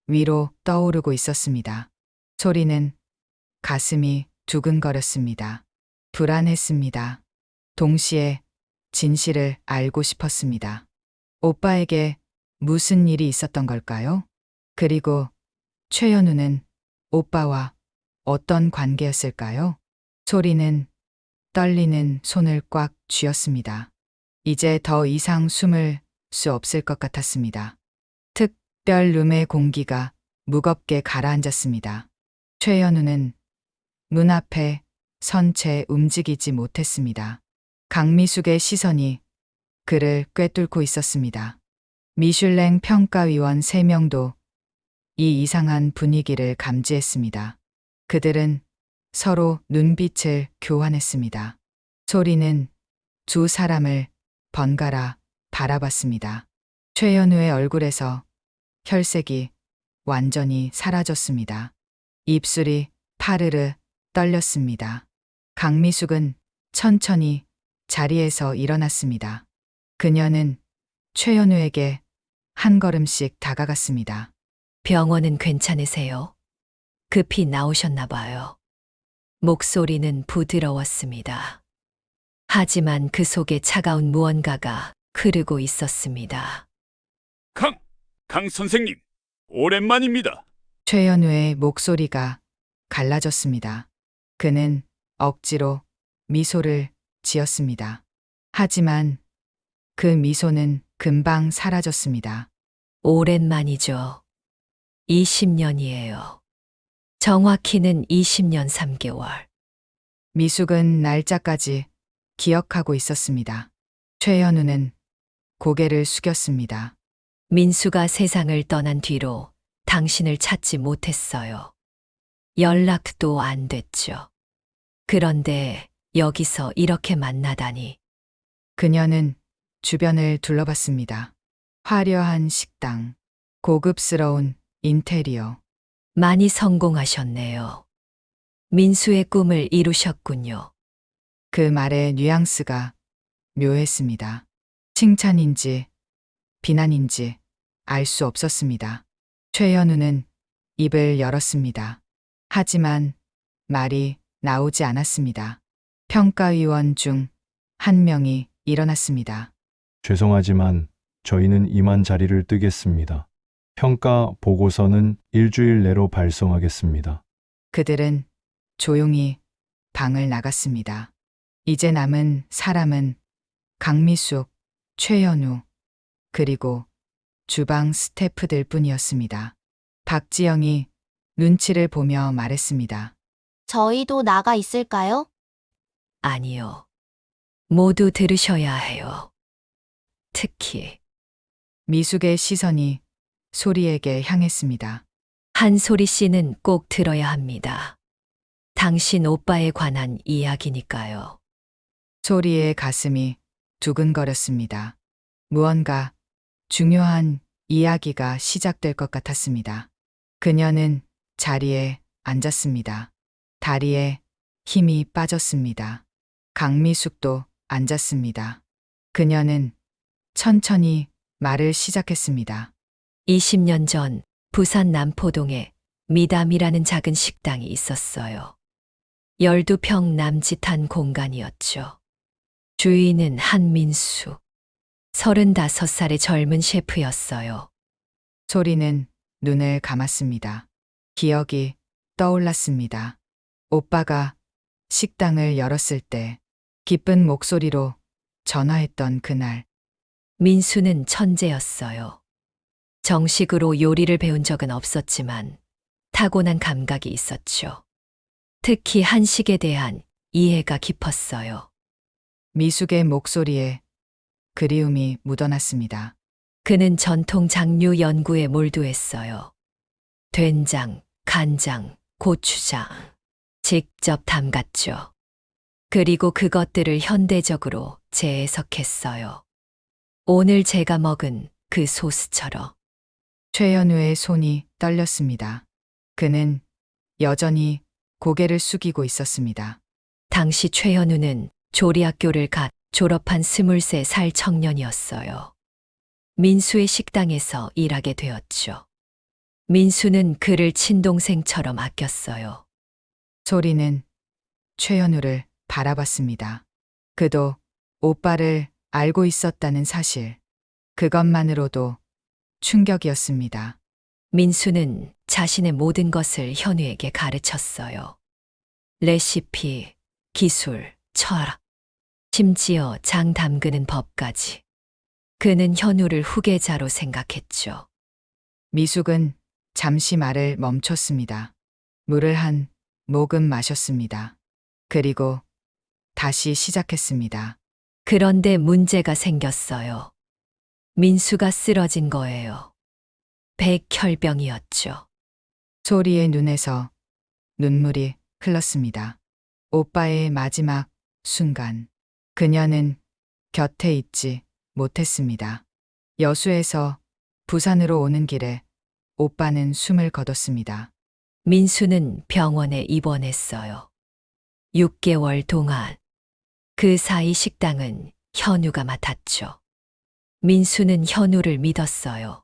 위로 떠오르고 있었습니다. 소리는 가슴이 두근거렸습니다. 불안했습니다. 동시에 진실을 알고 싶었습니다. 오빠에게 무슨 일이 있었던 걸까요? 그리고 최현우는 오빠와 어떤 관계였을까요? 소리는 떨리는 손을 꽉 쥐었습니다. 이제 더 이상 숨을 수 없을 것 같았습니다. 특별룸의 공기가 무겁게 가라앉았습니다. 최현우는 문 앞에 선 채 움직이지 못했습니다. 강미숙의 시선이 그를 꿰뚫고 있었습니다. 미슐랭 평가위원 3명도 이 이상한 분위기를 감지했습니다. 그들은 서로 눈빛을 교환했습니다. 소리는 두 사람을 번갈아 바라봤습니다. 최현우의 얼굴에서 혈색이 완전히 사라졌습니다. 입술이 파르르 떨렸습니다. 강미숙은 천천히 자리에서 일어났습니다. 그녀는 최현우에게 한 걸음씩 다가갔습니다. 병원은 괜찮으세요? 급히 나오셨나 봐요. 목소리는 부드러웠습니다. 하지만 그 속에 차가운 무언가가 흐르고 있었습니다. 강 선생님, 오랜만입니다. 최현우의 목소리가 갈라졌습니다. 그는 억지로 미소를 지었습니다. 하지만 그 미소는 금방 사라졌습니다. 오랜만이죠. 20년이에요. 정확히는 20년 3개월. 미숙은 날짜까지 기억하고 있었습니다. 최현우는 고개를 숙였습니다. 민수가 세상을 떠난 뒤로 당신을 찾지 못했어요. 연락도 안 됐죠. 그런데 여기서 이렇게 만나다니. 그녀는 주변을 둘러봤습니다. 화려한 식당, 고급스러운 인테리어. 많이 성공하셨네요. 민수의 꿈을 이루셨군요. 그 말의 뉘앙스가 묘했습니다. 칭찬인지 비난인지 알 수 없었습니다. 최현우는 입을 열었습니다. 하지만 말이 나오지 않았습니다. 평가위원 중 한 명이 일어났습니다. 죄송하지만 저희는 이만 자리를 뜨겠습니다. 평가 보고서는 일주일 내로 발송하겠습니다. 그들은 조용히 방을 나갔습니다. 이제 남은 사람은 강미숙, 최현우, 그리고 주방 스태프들 뿐이었습니다. 박지영이 눈치를 보며 말했습니다. 저희도 나가 있을까요? 아니요. 모두 들으셔야 해요. 특히 미숙의 시선이 소리에게 향했습니다. 한소리 씨는 꼭 들어야 합니다. 당신 오빠에 관한 이야기니까요. 소리의 가슴이 두근거렸습니다. 무언가 중요한 이야기가 시작될 것 같았습니다. 그녀는 자리에 앉았습니다. 다리에 힘이 빠졌습니다. 강미숙도 앉았습니다. 그녀는 천천히 말을 시작했습니다. 20년 전 부산 남포동에 미담이라는 작은 식당이 있었어요. 12평 남짓한 공간이었죠. 주인은 한민수. 35살의 젊은 셰프였어요. 소리는 눈을 감았습니다. 기억이 떠올랐습니다. 오빠가 식당을 열었을 때 기쁜 목소리로 전화했던 그날. 민수는 천재였어요. 정식으로 요리를 배운 적은 없었지만 타고난 감각이 있었죠. 특히 한식에 대한 이해가 깊었어요. 미숙의 목소리에 그리움이 묻어났습니다. 그는 전통 장류 연구에 몰두했어요. 된장, 간장, 고추장. 직접 담갔죠. 그리고 그것들을 현대적으로 재해석했어요. 오늘 제가 먹은 그 소스처럼. 최현우의 손이 떨렸습니다. 그는 여전히 고개를 숙이고 있었습니다. 당시 최현우는 조리학교를 갓 졸업한 23살 청년이었어요. 민수의 식당에서 일하게 되었죠. 민수는 그를 친동생처럼 아꼈어요. 소리는 최현우를 바라봤습니다. 그도 오빠를 알고 있었다는 사실. 그것만으로도 충격이었습니다. 민수는 자신의 모든 것을 현우에게 가르쳤어요. 레시피, 기술, 철학, 심지어 장 담그는 법까지. 그는 현우를 후계자로 생각했죠. 미숙은 잠시 말을 멈췄습니다. 물을 한 모금 마셨습니다. 그리고 다시 시작했습니다. 그런데 문제가 생겼어요. 민수가 쓰러진 거예요. 백혈병이었죠. 소리의 눈에서 눈물이 흘렀습니다. 오빠의 마지막 순간, 그녀는 곁에 있지 못했습니다. 여수에서 부산으로 오는 길에 오빠는 숨을 거뒀습니다. 민수는 병원에 입원했어요. 6개월 동안. 그 사이 식당은 현우가 맡았죠. 민수는 현우를 믿었어요.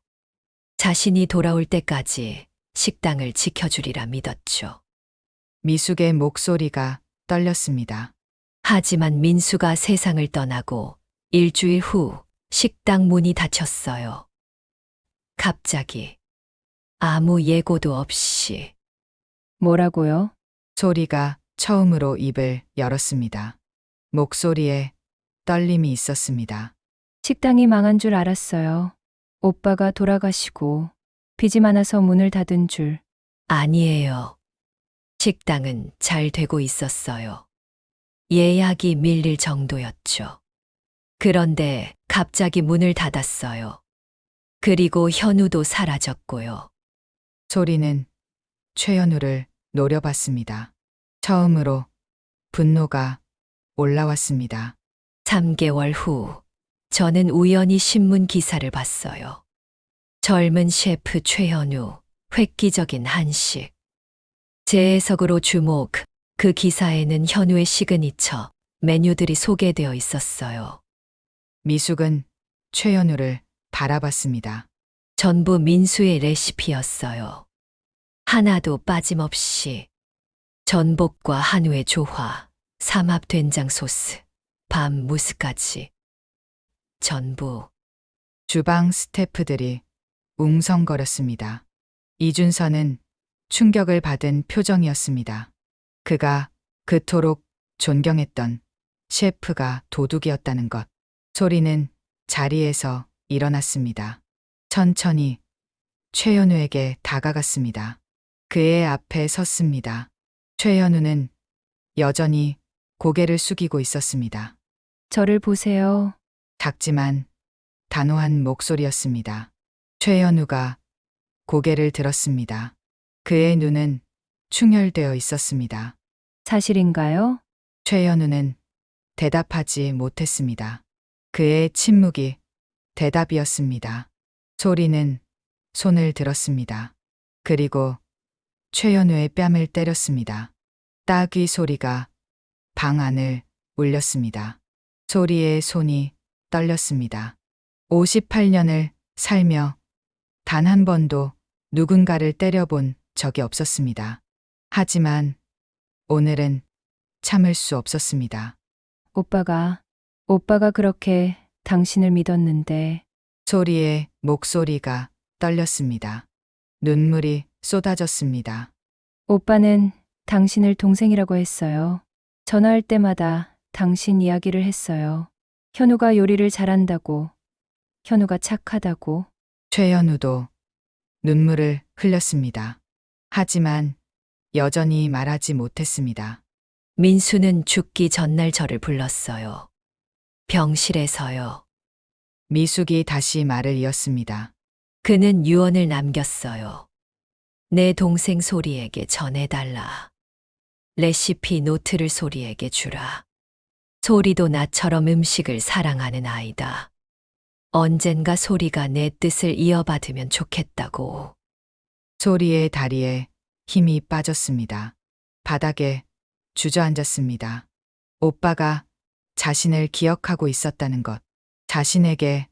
자신이 돌아올 때까지 식당을 지켜주리라 믿었죠. 미숙의 목소리가 떨렸습니다. 하지만 민수가 세상을 떠나고 일주일 후 식당 문이 닫혔어요. 갑자기 아무 예고도 없이 뭐라고요? 소리가 처음으로 입을 열었습니다. 목소리에 떨림이 있었습니다. 식당이 망한 줄 알았어요. 오빠가 돌아가시고 빚이 많아서 문을 닫은 줄. 아니에요. 식당은 잘 되고 있었어요. 예약이 밀릴 정도였죠. 그런데 갑자기 문을 닫았어요. 그리고 현우도 사라졌고요. 소리는 최현우를 노려봤습니다. 처음으로 분노가 올라왔습니다. 3개월 후 저는 우연히 신문 기사를 봤어요. 젊은 셰프 최현우, 획기적인 한식. 제 해석으로 주목, 그 기사에는 현우의 시그니처 메뉴들이 소개되어 있었어요. 미숙은 최현우를 바라봤습니다. 전부 민수의 레시피였어요. 하나도 빠짐없이 전복과 한우의 조화, 삼합 된장 소스, 밤 무스까지 전부. 주방 스태프들이 웅성거렸습니다. 이준서는 충격을 받은 표정이었습니다. 그가 그토록 존경했던 셰프가 도둑이었다는 것. 소리는 자리에서 일어났습니다. 천천히 최현우에게 다가갔습니다. 그의 앞에 섰습니다. 최현우는 여전히 고개를 숙이고 있었습니다. 저를 보세요. 작지만 단호한 목소리였습니다. 최현우가 고개를 들었습니다. 그의 눈은 충혈되어 있었습니다. 사실인가요? 최현우는 대답하지 못했습니다. 그의 침묵이 대답이었습니다. 소리는 손을 들었습니다. 그리고 최현우의 뺨을 때렸습니다. 따귀 소리가 방 안을 울렸습니다. 소리의 손이 떨렸습니다. 58년을 살며 단 한 번도 누군가를 때려본 적이 없었습니다. 하지만 오늘은 참을 수 없었습니다. 오빠가 그렇게 당신을 믿었는데. 소리의 목소리가 떨렸습니다. 눈물이 쏟아졌습니다. 오빠는 당신을 동생이라고 했어요. 전화할 때마다 당신 이야기를 했어요. 현우가 요리를 잘한다고, 현우가 착하다고. 최현우도 눈물을 흘렸습니다. 하지만 여전히 말하지 못했습니다. 민수는 죽기 전날 저를 불렀어요. 병실에서요. 미숙이 다시 말을 이었습니다. 그는 유언을 남겼어요. 내 동생 소리에게 전해달라. 레시피 노트를 소리에게 주라. 소리도 나처럼 음식을 사랑하는 아이다. 언젠가 소리가 내 뜻을 이어받으면 좋겠다고. 소리의 다리에 힘이 빠졌습니다. 바닥에 주저앉았습니다. 오빠가 자신을 기억하고 있었다는 것, 자신에게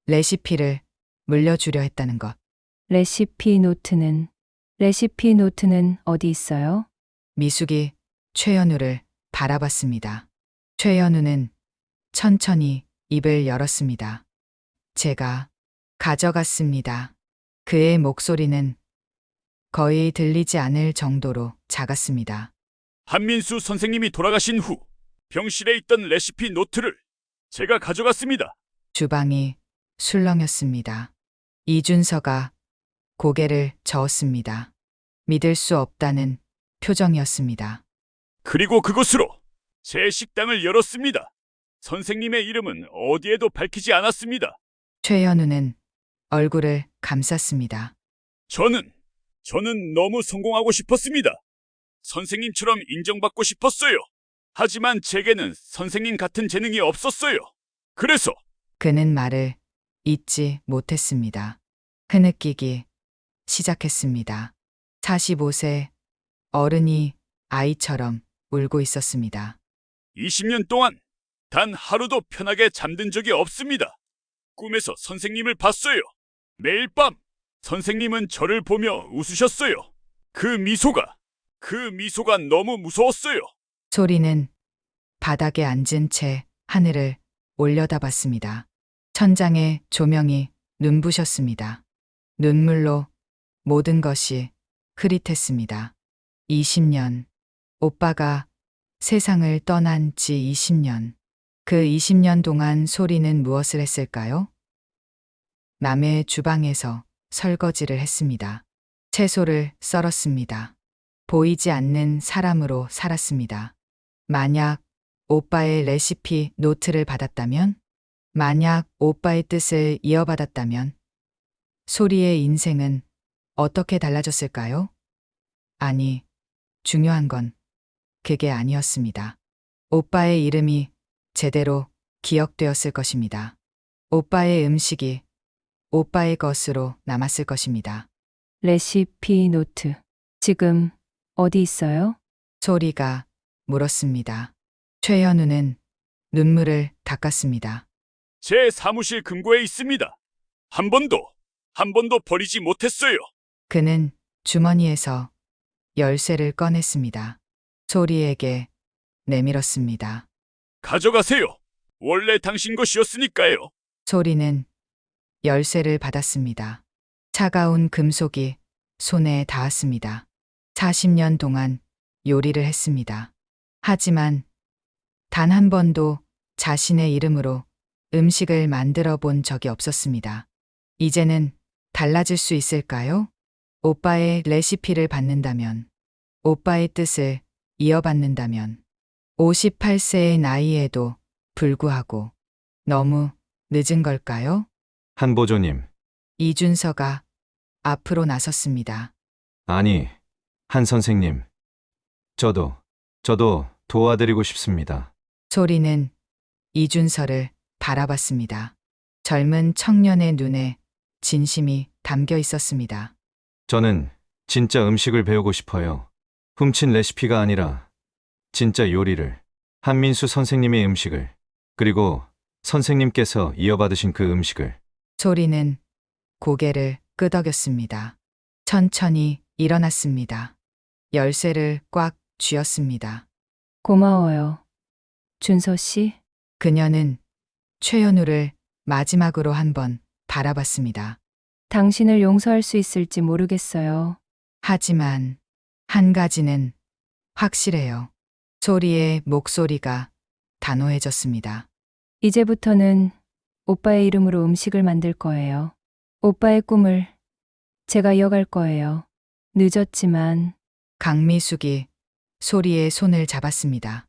레시피를 물려주려 했다는 것. 레시피 노트는 어디 있어요? 미숙이 최현우를 바라봤습니다. 최현우는 천천히 입을 열었습니다. 제가 가져갔습니다. 그의 목소리는 거의 들리지 않을 정도로 작았습니다. 한민수 선생님이 돌아가신 후 병실에 있던 레시피 노트를 제가 가져갔습니다. 주방이 술렁였습니다. 이준서가 고개를 저었습니다. 믿을 수 없다는 표정이었습니다. 그리고 그곳으로 제 식당을 열었습니다. 선생님의 이름은 어디에도 밝히지 않았습니다. 최현우는 얼굴을 감쌌습니다. 저는 너무 성공하고 싶었습니다. 선생님처럼 인정받고 싶었어요. 하지만 제게는 선생님 같은 재능이 없었어요. 그래서 그는 말을 잊지 못했습니다. 흐느끼기 시작했습니다. 45세 어른이 아이처럼 울고 있었습니다. 20년 동안 단 하루도 편하게 잠든 적이 없습니다. 꿈에서 선생님을 봤어요. 매일 밤 선생님은 저를 보며 웃으셨어요. 그 미소가 너무 무서웠어요. 소리는 바닥에 앉은 채 하늘을 올려다봤습니다. 천장에 조명이 눈부셨습니다. 눈물로 모든 것이 흐릿했습니다. 20년. 오빠가 세상을 떠난 지 20년. 그 20년 동안 소리는 무엇을 했을까요? 남의 주방에서 설거지를 했습니다. 채소를 썰었습니다. 보이지 않는 사람으로 살았습니다. 만약 오빠의 레시피 노트를 받았다면, 만약 오빠의 뜻을 이어받았다면, 소리의 인생은 어떻게 달라졌을까요? 아니, 중요한 건 그게 아니었습니다. 오빠의 이름이 제대로 기억되었을 것입니다. 오빠의 음식이 오빠의 것으로 남았을 것입니다. 레시피 노트. 지금 어디 있어요? 소리가 물었습니다. 최현우는 눈물을 닦았습니다. 제 사무실 금고에 있습니다. 한 번도 버리지 못했어요. 그는 주머니에서 열쇠를 꺼냈습니다. 소리에게 내밀었습니다. 가져가세요. 원래 당신 것이었으니까요. 소리는 열쇠를 받았습니다. 차가운 금속이 손에 닿았습니다. 40년 동안 요리를 했습니다. 하지만 단 한 번도 자신의 이름으로 음식을 만들어 본 적이 없었습니다. 이제는 달라질 수 있을까요? 오빠의 레시피를 받는다면, 오빠의 뜻을 이어받는다면, 58세의 나이에도 불구하고 너무 늦은 걸까요? 한보조님. 이준서가 앞으로 나섰습니다. 아니, 한 선생님. 저도 도와드리고 싶습니다. 소리는 이준서를 바라봤습니다. 젊은 청년의 눈에 진심이 담겨 있었습니다. 저는 진짜 음식을 배우고 싶어요. 훔친 레시피가 아니라 진짜 요리를. 한민수 선생님의 음식을. 그리고 선생님께서 이어받으신 그 음식을. 소리는 고개를 끄덕였습니다. 천천히 일어났습니다. 열쇠를 꽉 쥐었습니다. 고마워요. 준서 씨. 그녀는 최현우를 마지막으로 한번 바라봤습니다. 당신을 용서할 수 있을지 모르겠어요. 하지만 한 가지는 확실해요. 소리의 목소리가 단호해졌습니다. 이제부터는 오빠의 이름으로 음식을 만들 거예요. 오빠의 꿈을 제가 이어갈 거예요. 늦었지만 강미숙이 소리의 손을 잡았습니다.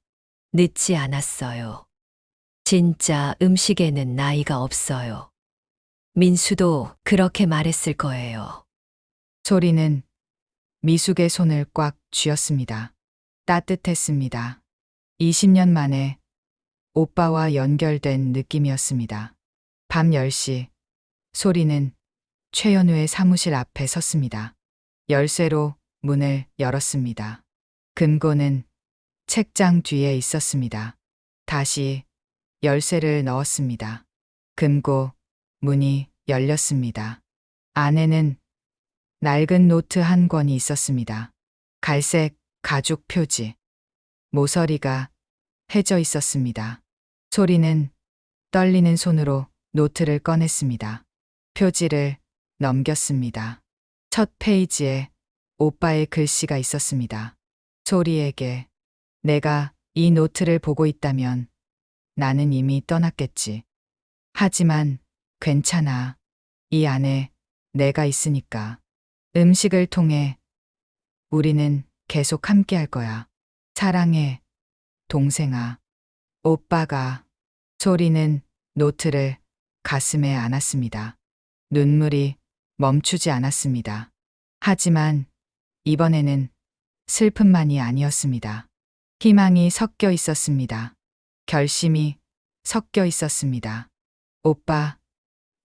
늦지 않았어요. 진짜 음식에는 나이가 없어요. 민수도 그렇게 말했을 거예요. 소리는 미숙의 손을 꽉 쥐었습니다. 따뜻했습니다. 20년 만에 오빠와 연결된 느낌이었습니다. 밤 10시, 소리는 최현우의 사무실 앞에 섰습니다. 열쇠로 문을 열었습니다. 금고는 책장 뒤에 있었습니다. 다시 열쇠를 넣었습니다. 금고 문이 열렸습니다. 안에는 낡은 노트 한 권이 있었습니다. 갈색 가죽 표지. 모서리가 해져 있었습니다. 소리는 떨리는 손으로 노트를 꺼냈습니다. 표지를 넘겼습니다. 첫 페이지에 오빠의 글씨가 있었습니다. 소리에게 내가 이 노트를 보고 있다면 나는 이미 떠났겠지. 하지만 괜찮아. 이 안에 내가 있으니까. 음식을 통해 우리는 계속 함께 할 거야. 사랑해, 동생아. 오빠가. 소리는 노트를 가슴에 안았습니다. 눈물이 멈추지 않았습니다. 하지만 이번에는 슬픔만이 아니었습니다. 희망이 섞여 있었습니다. 결심이 섞여 있었습니다. 오빠,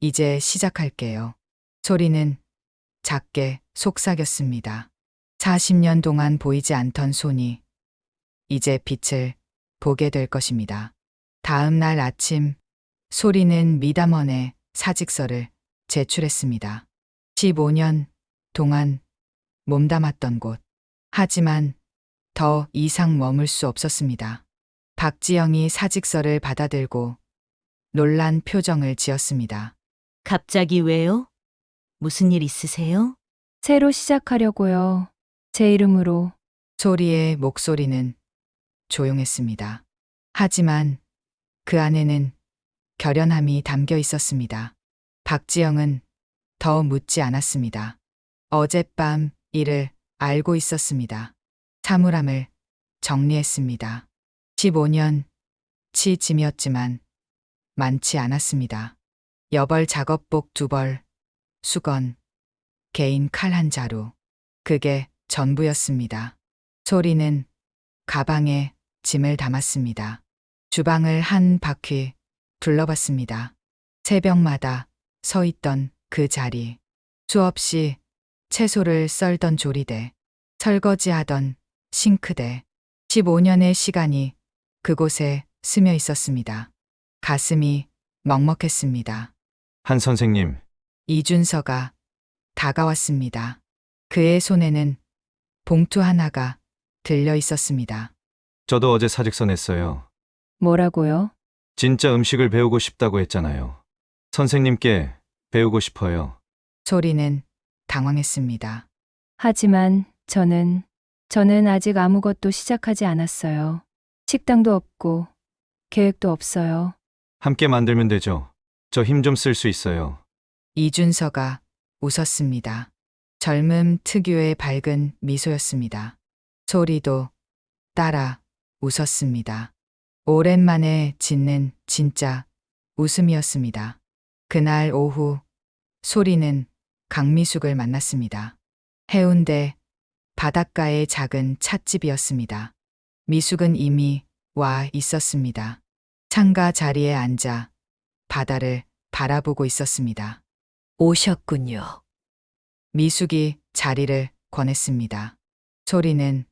이제 시작할게요. 소리는 작게 속삭였습니다. 40년 동안 보이지 않던 손이 이제 빛을 보게 될 것입니다. 다음 날 아침, 소리는 미담원에 사직서를 제출했습니다. 15년 동안 몸담았던 곳. 하지만 더 이상 머물 수 없었습니다. 박지영이 사직서를 받아들고 놀란 표정을 지었습니다. 갑자기 왜요? 무슨 일 있으세요? 새로 시작하려고요. 제 이름으로. 소리의 목소리는 조용했습니다. 하지만 그 안에는 결연함이 담겨 있었습니다. 박지영은 더 묻지 않았습니다. 어젯밤 일을 알고 있었습니다. 사물함을 정리했습니다. 15년 치 짐이었지만 많지 않았습니다. 여벌 작업복 2벌, 수건, 개인 칼 한 자루. 그게 전부였습니다. 소리는 가방에 짐을 담았습니다. 주방을 한 바퀴 둘러봤습니다. 새벽마다 서 있던 그 자리. 수없이 채소를 썰던 조리대, 설거지하던 싱크대. 15년의 시간이 그곳에 스며 있었습니다. 가슴이 먹먹했습니다. 한 선생님, 이준서가 다가왔습니다. 그의 손에는 봉투 하나가 들려 있었습니다. 저도 어제 사직서 냈어요. 뭐라고요? 진짜 음식을 배우고 싶다고 했잖아요. 선생님께 배우고 싶어요. 소리는 당황했습니다. 하지만 저는 아직 아무것도 시작하지 않았어요. 식당도 없고 계획도 없어요. 함께 만들면 되죠. 저 힘 좀 쓸 수 있어요. 이준서가 웃었습니다. 젊음 특유의 밝은 미소였습니다. 소리도 따라 웃었습니다. 오랜만에 짓는 진짜 웃음이었습니다. 그날 오후 소리는 강미숙을 만났습니다. 해운대 바닷가의 작은 찻집이었습니다. 미숙은 이미 와 있었습니다. 창가 자리에 앉아 바다를 바라보고 있었습니다. 오셨군요. 미숙이 자리를 권했습니다. 소리는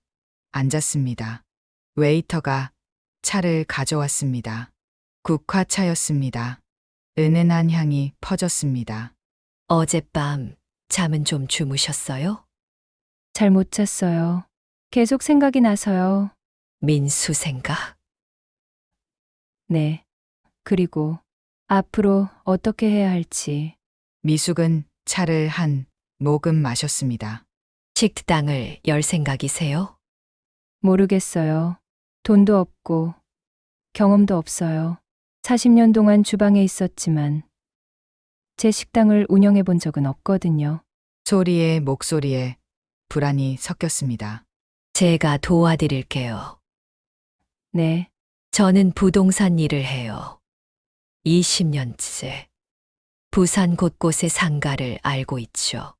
앉았습니다. 웨이터가 차를 가져왔습니다. 국화차였습니다. 은은한 향이 퍼졌습니다. 어젯밤 잠은 좀 주무셨어요? 잘 못 잤어요. 계속 생각이 나서요. 민수 생각? 네. 그리고 앞으로 어떻게 해야 할지. 미숙은 차를 한 모금 마셨습니다. 식당을 열 생각이세요? 모르겠어요. 돈도 없고 경험도 없어요. 40년 동안 주방에 있었지만 제 식당을 운영해 본 적은 없거든요. 소리의 목소리에 불안이 섞였습니다. 제가 도와드릴게요. 네. 저는 부동산 일을 해요. 20년째. 부산 곳곳의 상가를 알고 있죠.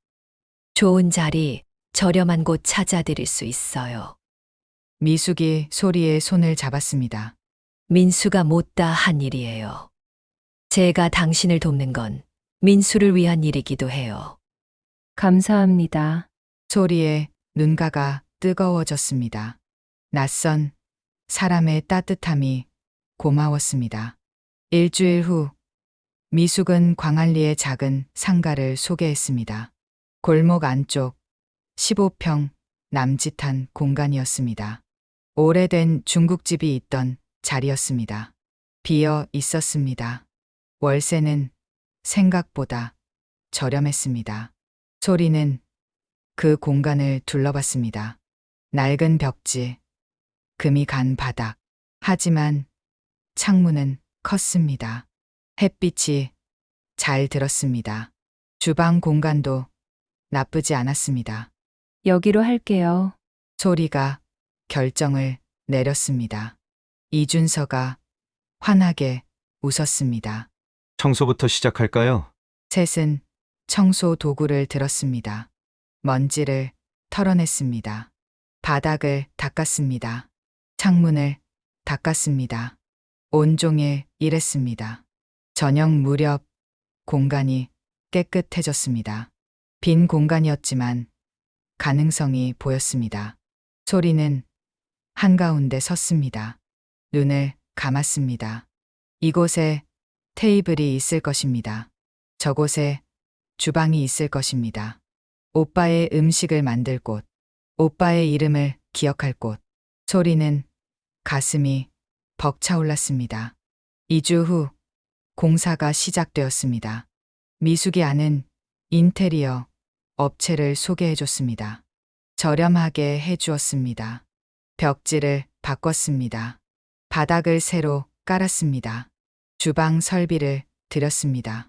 좋은 자리, 저렴한 곳 찾아드릴 수 있어요. 미숙이 소리의 손을 잡았습니다. 민수가 못다 한 일이에요. 제가 당신을 돕는 건 민수를 위한 일이기도 해요. 감사합니다. 소리의 눈가가 뜨거워졌습니다. 낯선 사람의 따뜻함이 고마웠습니다. 일주일 후 미숙은 광안리의 작은 상가를 소개했습니다. 골목 안쪽 15평 남짓한 공간이었습니다. 오래된 중국집이 있던 자리였습니다. 비어 있었습니다. 월세는 생각보다 저렴했습니다. 소리는 그 공간을 둘러봤습니다. 낡은 벽지, 금이 간 바닥. 하지만 창문은 컸습니다. 햇빛이 잘 들었습니다. 주방 공간도 나쁘지 않았습니다. 여기로 할게요. 소리가 결정을 내렸습니다. 이준서가 환하게 웃었습니다. 청소부터 시작할까요? 셋은 청소 도구를 들었습니다. 먼지를 털어냈습니다. 바닥을 닦았습니다. 창문을 닦았습니다. 온종일 일했습니다. 저녁 무렵 공간이 깨끗해졌습니다. 빈 공간이었지만 가능성이 보였습니다. 소리는 한가운데 섰습니다. 눈을 감았습니다. 이곳에 테이블이 있을 것입니다. 저곳에 주방이 있을 것입니다. 오빠의 음식을 만들 곳, 오빠의 이름을 기억할 곳. 소리는 가슴이 벅차올랐습니다. 2주 후 공사가 시작되었습니다. 미숙이 아는 인테리어 업체를 소개해줬습니다. 저렴하게 해주었습니다. 벽지를 바꿨습니다. 바닥을 새로 깔았습니다. 주방 설비를 들였습니다.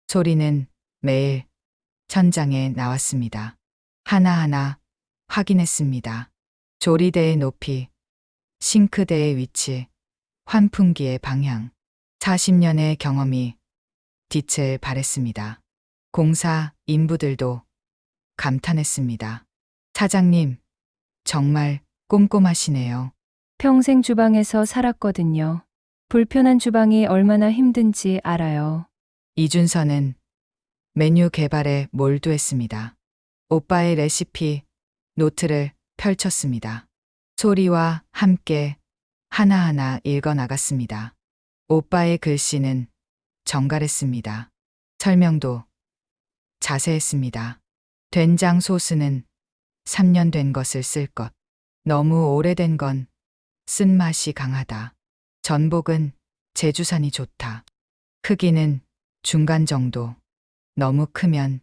소리는 매일 천장에 나왔습니다. 하나하나 확인했습니다. 조리대의 높이, 싱크대의 위치, 환풍기의 방향. 40년의 경험이 빛을 발했습니다. 공사 인부들도 감탄했습니다. 사장님, 정말 꼼꼼하시네요. 평생 주방에서 살았거든요. 불편한 주방이 얼마나 힘든지 알아요. 이준서는 메뉴 개발에 몰두했습니다. 오빠의 레시피 노트를 펼쳤습니다. 소리와 함께 하나하나 읽어 나갔습니다. 오빠의 글씨는 정갈했습니다. 설명도 자세했습니다. 된장 소스는 3년 된 것을 쓸 것. 너무 오래된 건 쓴맛이 강하다. 전복은 제주산이 좋다. 크기는 중간 정도. 너무 크면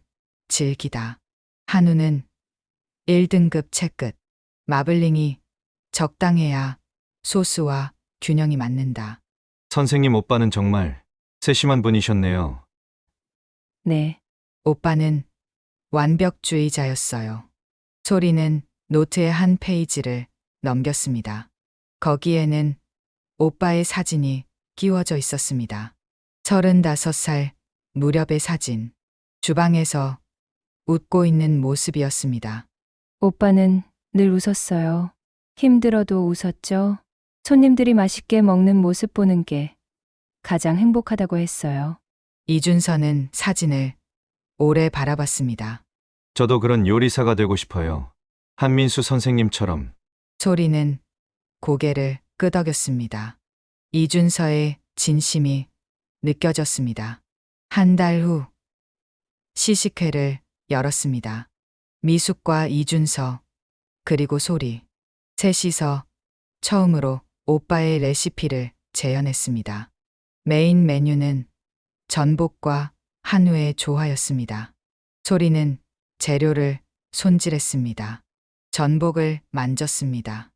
질기다. 한우는 1등급 채끝. 마블링이 적당해야 소스와 균형이 맞는다. 선생님 오빠는 정말 세심한 분이셨네요. 네. 오빠는 완벽주의자였어요. 소리는 노트의 한 페이지를 넘겼습니다. 거기에는 오빠의 사진이 끼워져 있었습니다. 35살 무렵의 사진. 주방에서 웃고 있는 모습이었습니다. 오빠는 늘 웃었어요. 힘들어도 웃었죠. 손님들이 맛있게 먹는 모습 보는 게 가장 행복하다고 했어요. 이준서는 사진을 오래 바라봤습니다. 저도 그런 요리사가 되고 싶어요. 한민수 선생님처럼. 소리는 고개를 끄덕였습니다. 이준서의 진심이 느껴졌습니다. 한 달 후 시식회를 열었습니다. 미숙과 이준서 그리고 소리 셋이서 처음으로 오빠의 레시피를 재현했습니다. 메인 메뉴는 전복과 한우의 조화였습니다. 소리는 재료를 손질했습니다. 전복을 만졌습니다.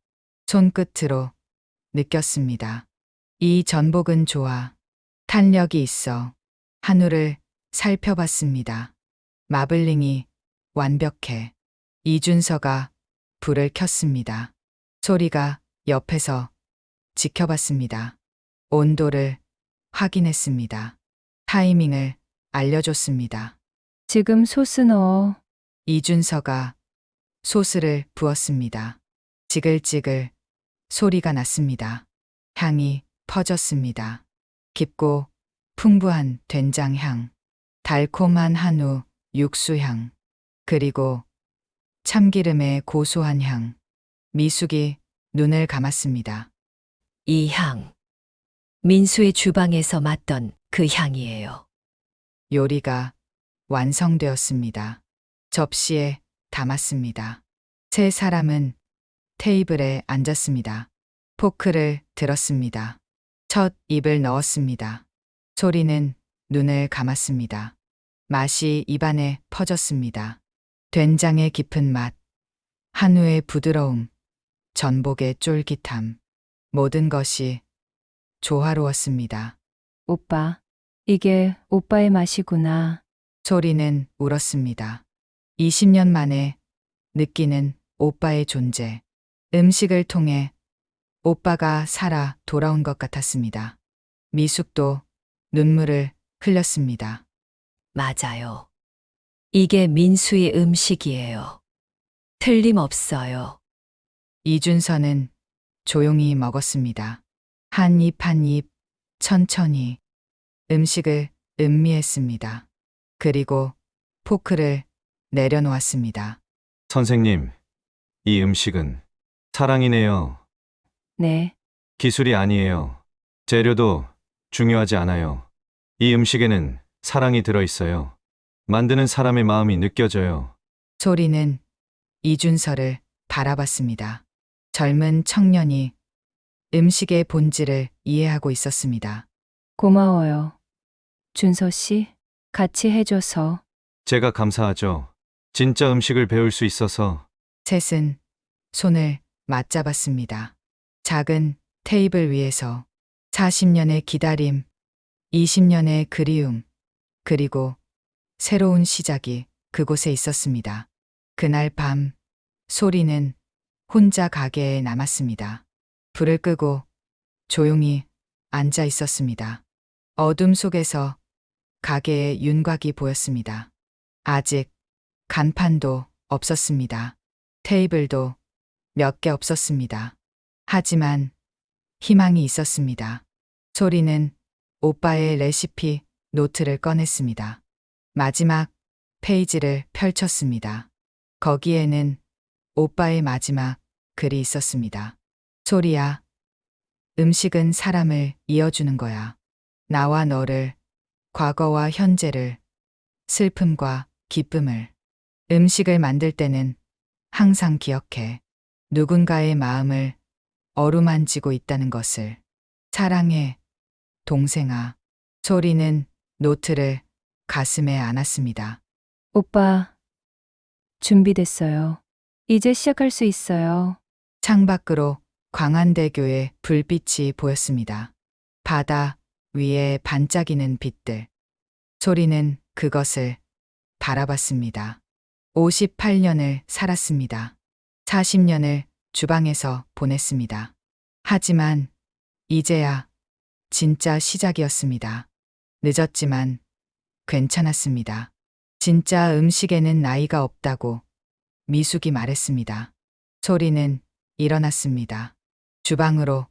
손끝으로 느꼈습니다. 이 전복은 좋아. 탄력이 있어. 한우를 살펴봤습니다. 마블링이 완벽해. 이준서가 불을 켰습니다. 소리가 옆에서 지켜봤습니다. 온도를 확인했습니다. 타이밍을 알려줬습니다. 지금 소스 넣어. 이준서가 소스를 부었습니다. 지글지글 소리가 났습니다. 향이 퍼졌습니다. 깊고 풍부한 된장 향, 달콤한 한우 육수 향, 그리고 참기름의 고소한 향. 미숙이 눈을 감았습니다. 이 향. 민수의 주방에서 맡던 그 향이에요. 요리가 완성되었습니다. 접시에 담았습니다. 세 사람은 테이블에 앉았습니다. 포크를 들었습니다. 첫 입을 넣었습니다. 소리는 눈을 감았습니다. 맛이 입안에 퍼졌습니다. 된장의 깊은 맛, 한우의 부드러움, 전복의 쫄깃함, 모든 것이 조화로웠습니다. 오빠, 이게 오빠의 맛이구나. 소리는 울었습니다. 20년 만에 느끼는 오빠의 존재. 음식을 통해 오빠가 살아 돌아온 것 같았습니다. 미숙도 눈물을 흘렸습니다. 맞아요. 이게 민수의 음식이에요. 틀림없어요. 이준서는 조용히 먹었습니다. 한 입 한 입 천천히 음식을 음미했습니다. 그리고 포크를 내려놓았습니다. 선생님, 이 음식은 사랑이네요. 네. 기술이 아니에요. 재료도 중요하지 않아요. 이 음식에는 사랑이 들어있어요. 만드는 사람의 마음이 느껴져요. 소리는 이준서를 바라봤습니다. 젊은 청년이 음식의 본질을 이해하고 있었습니다. 고마워요. 준서 씨, 같이 해줘서. 제가 감사하죠. 진짜 음식을 배울 수 있어서. 셋은 손을 맞잡았습니다. 작은 테이블 위에서 40년의 기다림, 20년의 그리움, 그리고 새로운 시작이 그곳에 있었습니다. 그날 밤 소리는 혼자 가게에 남았습니다. 불을 끄고 조용히 앉아 있었습니다. 어둠 속에서 가게의 윤곽이 보였습니다. 아직 간판도 없었습니다. 테이블도 몇 개 없었습니다. 하지만 희망이 있었습니다. 소리는 오빠의 레시피 노트를 꺼냈습니다. 마지막 페이지를 펼쳤습니다. 거기에는 오빠의 마지막 글이 있었습니다. 소리야, 음식은 사람을 이어주는 거야. 나와 너를, 과거와 현재를, 슬픔과 기쁨을. 음식을 만들 때는 항상 기억해. 누군가의 마음을 어루만지고 있다는 것을. 사랑해, 동생아. 소리는 노트를 가슴에 안았습니다. 오빠, 준비됐어요. 이제 시작할 수 있어요. 창밖으로 광안대교의 불빛이 보였습니다. 바다 위에 반짝이는 빛들. 소리는 그것을 바라봤습니다. 58년을 살았습니다. 40년을 주방에서 보냈습니다. 하지만 이제야 진짜 시작이었습니다. 늦었지만 괜찮았습니다. 진짜 음식에는 나이가 없다고 미숙이 말했습니다. 소리는 일어났습니다. 주방으로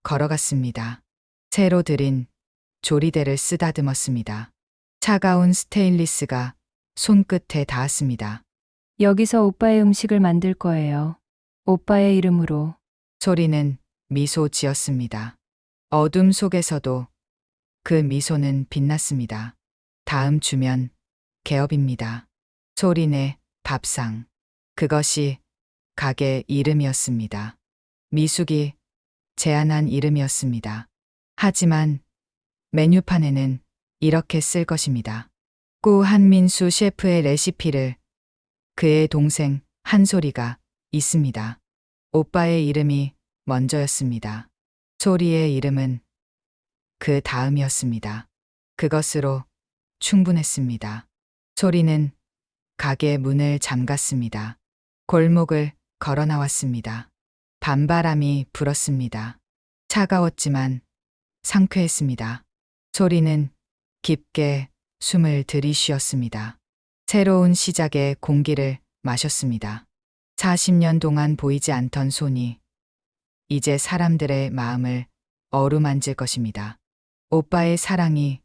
걸어갔습니다. 새로 들인 조리대를 쓰다듬었습니다. 차가운 스테인리스가 손끝에 닿았습니다. 여기서 오빠의 음식을 만들 거예요. 오빠의 이름으로. 소리는 미소 지었습니다. 어둠 속에서도 그 미소는 빛났습니다. 다음 주면 개업입니다. 소리네 밥상. 그것이 가게 이름이었습니다. 미숙이 제안한 이름이었습니다. 하지만 메뉴판에는 이렇게 쓸 것입니다. 꾸 한민수 셰프의 레시피를 그의 동생 한소리가 있습니다. 오빠의 이름이 먼저였습니다. 소리의 이름은 그 다음이었습니다. 그것으로 충분했습니다. 소리는 가게 문을 잠갔습니다. 골목을 걸어 나왔습니다. 밤바람이 불었습니다. 차가웠지만 상쾌했습니다. 소리는 깊게 숨을 들이쉬었습니다. 새로운 시작의 공기를 마셨습니다. 40년 동안 보이지 않던 손이 이제 사람들의 마음을 어루만질 것입니다. 오빠의 사랑이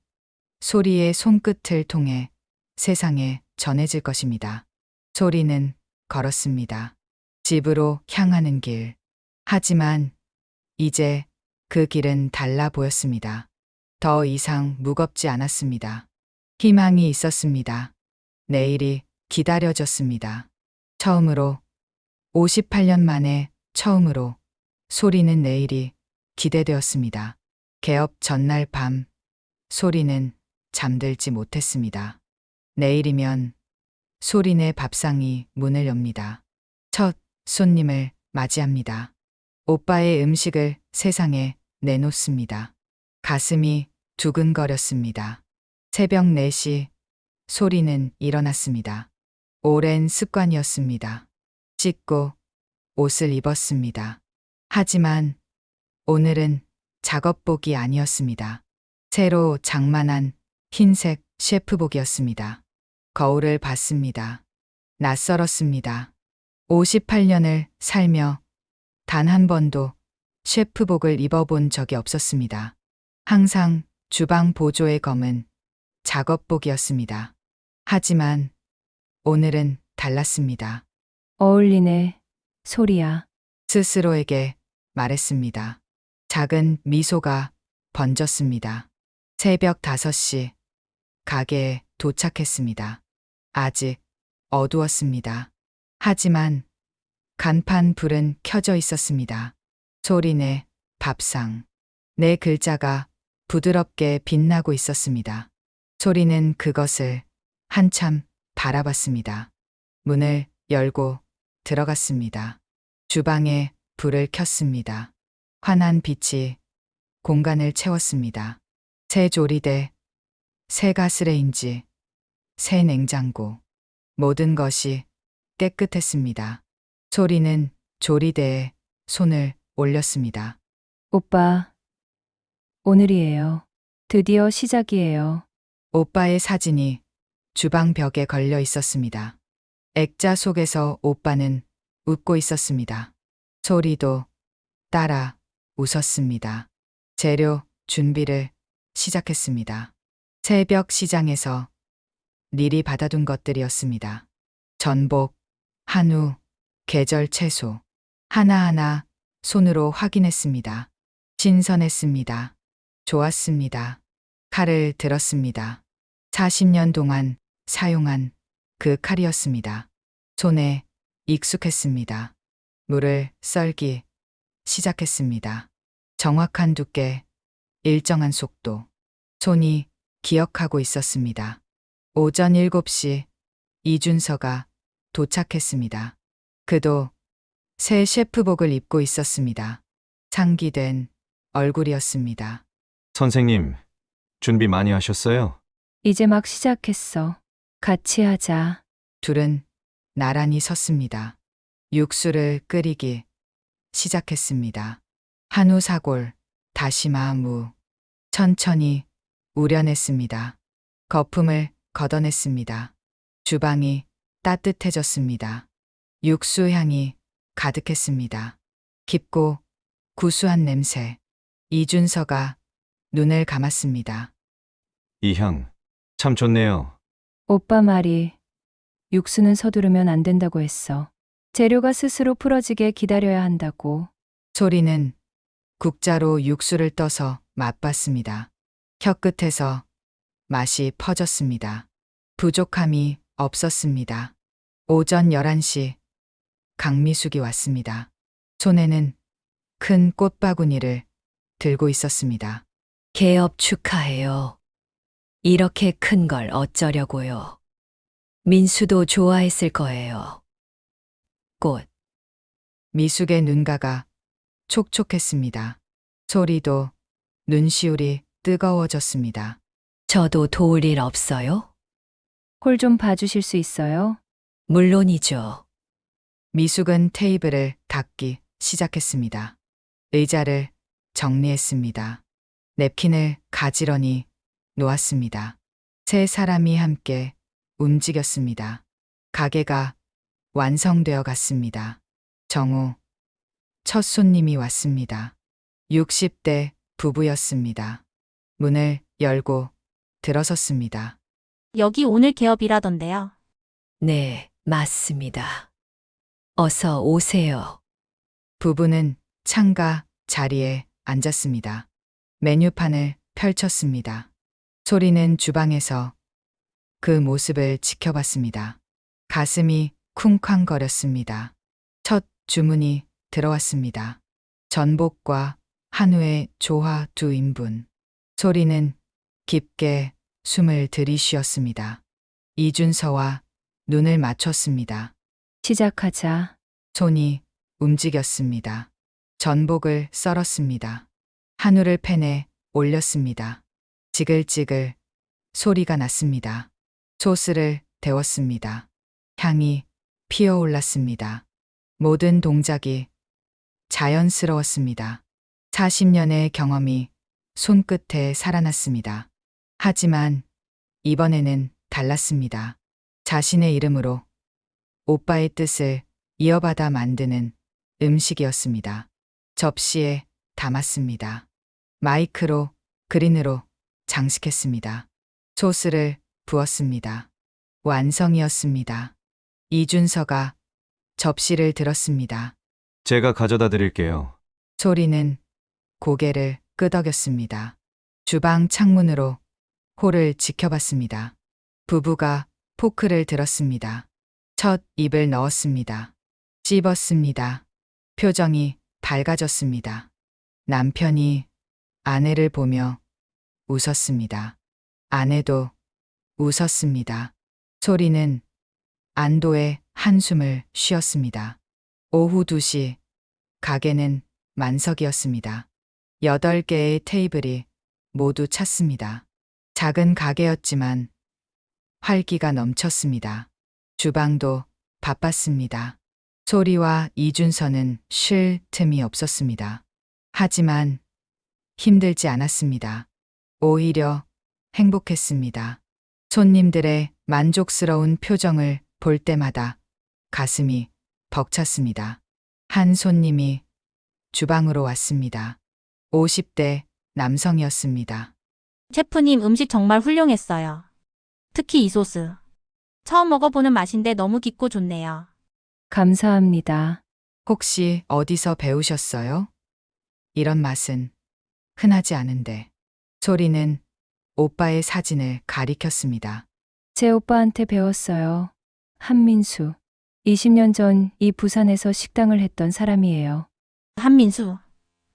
소리의 손끝을 통해 세상에 전해질 것입니다. 소리는 걸었습니다. 집으로 향하는 길. 하지만 이제 그 길은 달라 보였습니다. 더 이상 무겁지 않았습니다. 희망이 있었습니다. 내일이 기다려졌습니다. 처음으로 58년 만에 처음으로 소리는 내일이 기대되었습니다. 개업 전날 밤 소리는 잠들지 못했습니다. 내일이면 소리네 밥상이 문을 엽니다. 첫 손님을 맞이합니다. 오빠의 음식을 세상에 내놓습니다. 가슴이 두근거렸습니다. 새벽 4시 소리는 일어났습니다. 오랜 습관이었습니다. 씻고 옷을 입었습니다. 하지만 오늘은 작업복이 아니었습니다. 새로 장만한 흰색 셰프복이었습니다. 거울을 봤습니다. 낯설었습니다. 58년을 살며 단 한 번도 셰프복을 입어본 적이 없었습니다. 항상 주방 보조의 검은 작업복이었습니다. 하지만 오늘은 달랐습니다. 어울리네, 소리야. 스스로에게 말했습니다. 작은 미소가 번졌습니다. 새벽 5시 가게에 도착했습니다. 아직 어두웠습니다. 하지만 간판 불은 켜져 있었습니다. 소리네 밥상. 네 글자가 부드럽게 빛나고 있었습니다. 소리는 그것을 한참 바라봤습니다. 문을 열고 들어갔습니다. 주방에 불을 켰습니다. 환한 빛이 공간을 채웠습니다. 새 조리대, 새 가스레인지, 새 냉장고. 모든 것이 깨끗했습니다. 소리는 조리대에 손을 올렸습니다. 오빠, 오늘이에요. 드디어 시작이에요. 오빠의 사진이 주방 벽에 걸려 있었습니다. 액자 속에서 오빠는 웃고 있었습니다. 소리도 따라 웃었습니다. 재료 준비를 시작했습니다. 새벽 시장에서 미리 받아둔 것들이었습니다. 전복, 한우, 계절 채소. 하나하나 손으로 확인했습니다. 신선했습니다. 좋았습니다. 칼을 들었습니다. 40년 동안 사용한 그 칼이었습니다. 손에 익숙했습니다. 물을 썰기 시작했습니다. 정확한 두께, 일정한 속도. 손이 기억하고 있었습니다. 오전 7시 이준서가 도착했습니다. 그도 새 셰프복을 입고 있었습니다. 상기된 얼굴이었습니다. 선생님, 준비 많이 하셨어요? 이제 막 시작했어. 같이 하자. 둘은 나란히 섰습니다. 육수를 끓이기 시작했습니다. 한우 사골, 다시마 무. 천천히 우려냈습니다. 거품을 걷어냈습니다. 주방이 따뜻해졌습니다. 육수 향이 가득했습니다. 깊고 구수한 냄새. 이준서가 눈을 감았습니다. 이 향, 참 좋네요. 오빠 말이 육수는 서두르면 안 된다고 했어. 재료가 스스로 풀어지게 기다려야 한다고. 소리는 국자로 육수를 떠서 맛봤습니다. 혀끝에서 맛이 퍼졌습니다. 부족함이 없었습니다. 오전 11시 강미숙이 왔습니다. 손에는 큰 꽃바구니를 들고 있었습니다. 개업 축하해요. 이렇게 큰 걸 어쩌려고요. 민수도 좋아했을 거예요. 꽃. 미숙의 눈가가 촉촉했습니다. 소리도 눈시울이 뜨거워졌습니다. 저도 도울 일 없어요? 홀 좀 봐주실 수 있어요? 물론이죠. 미숙은 테이블을 닦기 시작했습니다. 의자를 정리했습니다. 냅킨을 가지런히 놓았습니다. 세 사람이 함께 움직였습니다. 가게가 완성되어 갔습니다. 정오, 첫 손님이 왔습니다. 60대 부부였습니다. 문을 열고 들어섰습니다. 여기 오늘 개업이라던데요. 네, 맞습니다. 어서 오세요. 부부는 창가 자리에 앉았습니다. 메뉴판을 펼쳤습니다. 소리는 주방에서 그 모습을 지켜봤습니다. 가슴이 쿵쾅거렸습니다. 첫 주문이 들어왔습니다. 전복과 한우의 조화 2인분. 소리는 깊게 숨을 들이쉬었습니다. 이준서와 눈을 맞췄습니다. 시작하자. 손이 움직였습니다. 전복을 썰었습니다. 한우를 팬에 올렸습니다. 지글지글 소리가 났습니다. 소스를 데웠습니다. 향이 피어올랐습니다. 모든 동작이 자연스러웠습니다. 40년의 경험이 손끝에 살아났습니다. 하지만 이번에는 달랐습니다. 자신의 이름으로 오빠의 뜻을 이어받아 만드는 음식이었습니다. 접시에 담았습니다. 마이크로 그린으로 장식했습니다. 소스를 부었습니다. 완성이었습니다. 이준서가 접시를 들었습니다. 제가 가져다 드릴게요. 소리는 고개를 끄덕였습니다. 주방 창문으로 홀을 지켜봤습니다. 부부가 포크를 들었습니다. 첫 입을 넣었습니다. 씹었습니다. 표정이 밝아졌습니다. 남편이 아내를 보며 웃었습니다. 아내도 웃었습니다. 소리는 안도의 한숨을 쉬었습니다. 오후 2시 가게는 만석이었습니다. 8개의 테이블이 모두 찼습니다. 작은 가게였지만 활기가 넘쳤습니다. 주방도 바빴습니다. 소리와 이준서는 쉴 틈이 없었습니다. 하지만 힘들지 않았습니다. 오히려 행복했습니다. 손님들의 만족스러운 표정을 볼 때마다 가슴이 벅찼습니다. 한 손님이 주방으로 왔습니다. 50대 남성이었습니다. 셰프님 음식 정말 훌륭했어요. 특히 이 소스. 처음 먹어보는 맛인데 너무 깊고 좋네요. 감사합니다. 혹시 어디서 배우셨어요? 이런 맛은 흔하지 않은데. 소리는 오빠의 사진을 가리켰습니다. 제 오빠한테 배웠어요. 한민수. 20년 전 이 부산에서 식당을 했던 사람이에요. 한민수.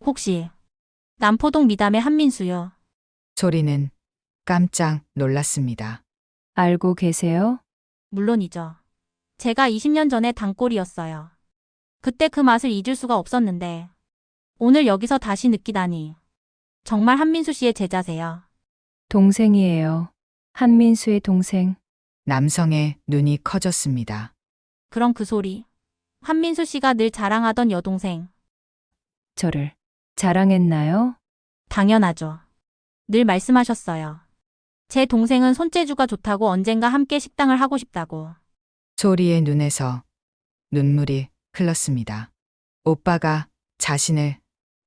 혹시 남포동 미담의 한민수요? 소리는 깜짝 놀랐습니다. 알고 계세요? 물론이죠. 제가 20년 전에 단골이었어요. 그때 그 맛을 잊을 수가 없었는데 오늘 여기서 다시 느끼다니. 정말 한민수 씨의 제자세요. 동생이에요. 한민수의 동생. 남성의 눈이 커졌습니다. 그럼 그 소리. 한민수 씨가 늘 자랑하던 여동생. 저를 자랑했나요? 당연하죠. 늘 말씀하셨어요. 제 동생은 손재주가 좋다고 언젠가 함께 식당을 하고 싶다고. 소리의 눈에서 눈물이 흘렀습니다. 오빠가 자신을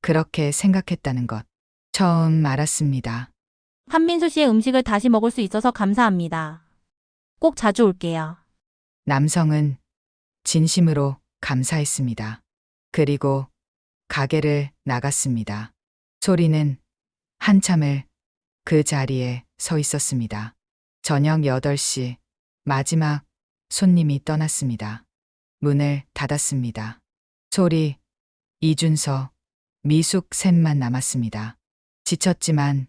그렇게 생각했다는 것 처음 알았습니다. 한민수 씨의 음식을 다시 먹을 수 있어서 감사합니다. 꼭 자주 올게요. 남성은 진심으로 감사했습니다. 그리고 가게를 나갔습니다. 소리는 한참을 그 자리에 서 있었습니다. 저녁 8시 마지막 손님이 떠났습니다. 문을 닫았습니다. 소리, 이준서, 미숙 셋만 남았습니다. 지쳤지만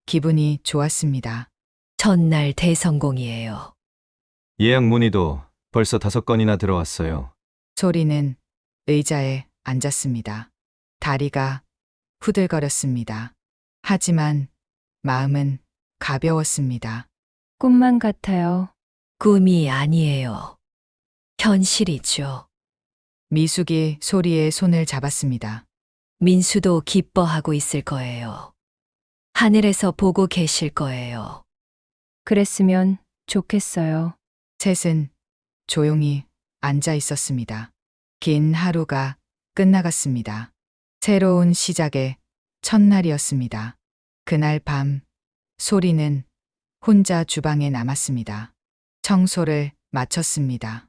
기분이 좋았습니다. 전날 대성공이에요. 예약 문의도 벌써 5건이나 들어왔어요. 소리는 의자에 앉았습니다. 다리가 후들거렸습니다. 하지만 마음은 가벼웠습니다. 꿈만 같아요. 꿈이 아니에요. 현실이죠. 미숙이 소리의 손을 잡았습니다. 민수도 기뻐하고 있을 거예요. 하늘에서 보고 계실 거예요. 그랬으면 좋겠어요. 셋은 조용히 앉아 있었습니다. 긴 하루가 끝나갔습니다. 새로운 시작의 첫날이었습니다. 그날 밤 소리는 혼자 주방에 남았습니다. 청소를 마쳤습니다.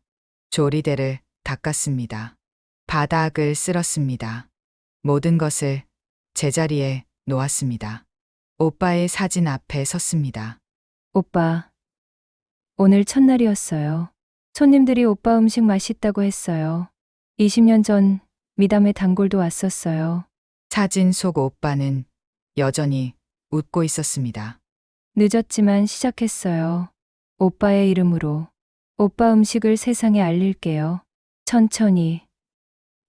조리대를 닦았습니다. 바닥을 쓸었습니다. 모든 것을 제자리에 놓았습니다. 오빠의 사진 앞에 섰습니다. 오빠. 오늘 첫날이었어요. 손님들이 오빠 음식 맛있다고 했어요. 20년 전 미담의 단골도 왔었어요. 사진 속 오빠는 여전히 웃고 있었습니다. 늦었지만 시작했어요. 오빠의 이름으로. 오빠 음식을 세상에 알릴게요. 천천히.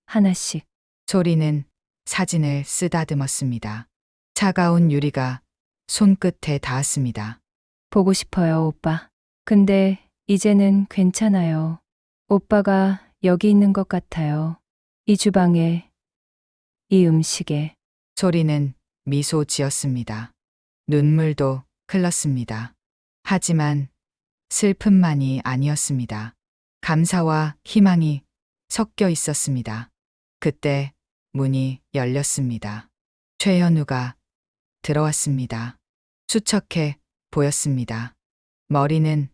하나씩. 소리는 사진을 쓰다듬었습니다. 차가운 유리가 손끝에 닿았습니다. 보고 싶어요, 오빠. 근데 이제는 괜찮아요. 오빠가 여기 있는 것 같아요. 이 주방에, 이 음식에. 소리는 미소 지었습니다. 눈물도 흘렀습니다. 하지만 슬픔만이 아니었습니다. 감사와 희망이 섞여 있었습니다. 그때 문이 열렸습니다. 최현우가 들어왔습니다. 수척해 보였습니다. 머리는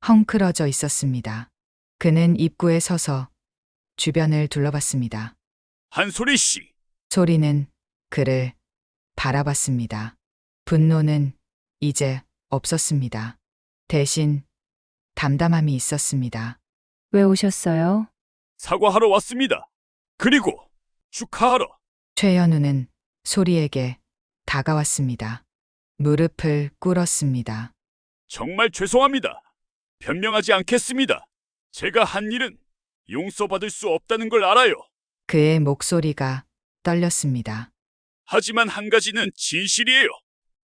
헝클어져 있었습니다. 그는 입구에 서서 주변을 둘러봤습니다. 한소리 씨, 소리는 그를 바라봤습니다. 분노는 이제 없었습니다. 대신 담담함이 있었습니다. 왜 오셨어요? 사과하러 왔습니다. 그리고 축하하러. 최현우는 소리에게 다가왔습니다. 무릎을 꿇었습니다. 정말 죄송합니다. 변명하지 않겠습니다. 제가 한 일은 용서받을 수 없다는 걸 알아요. 그의 목소리가 떨렸습니다. 하지만 한 가지는 진실이에요.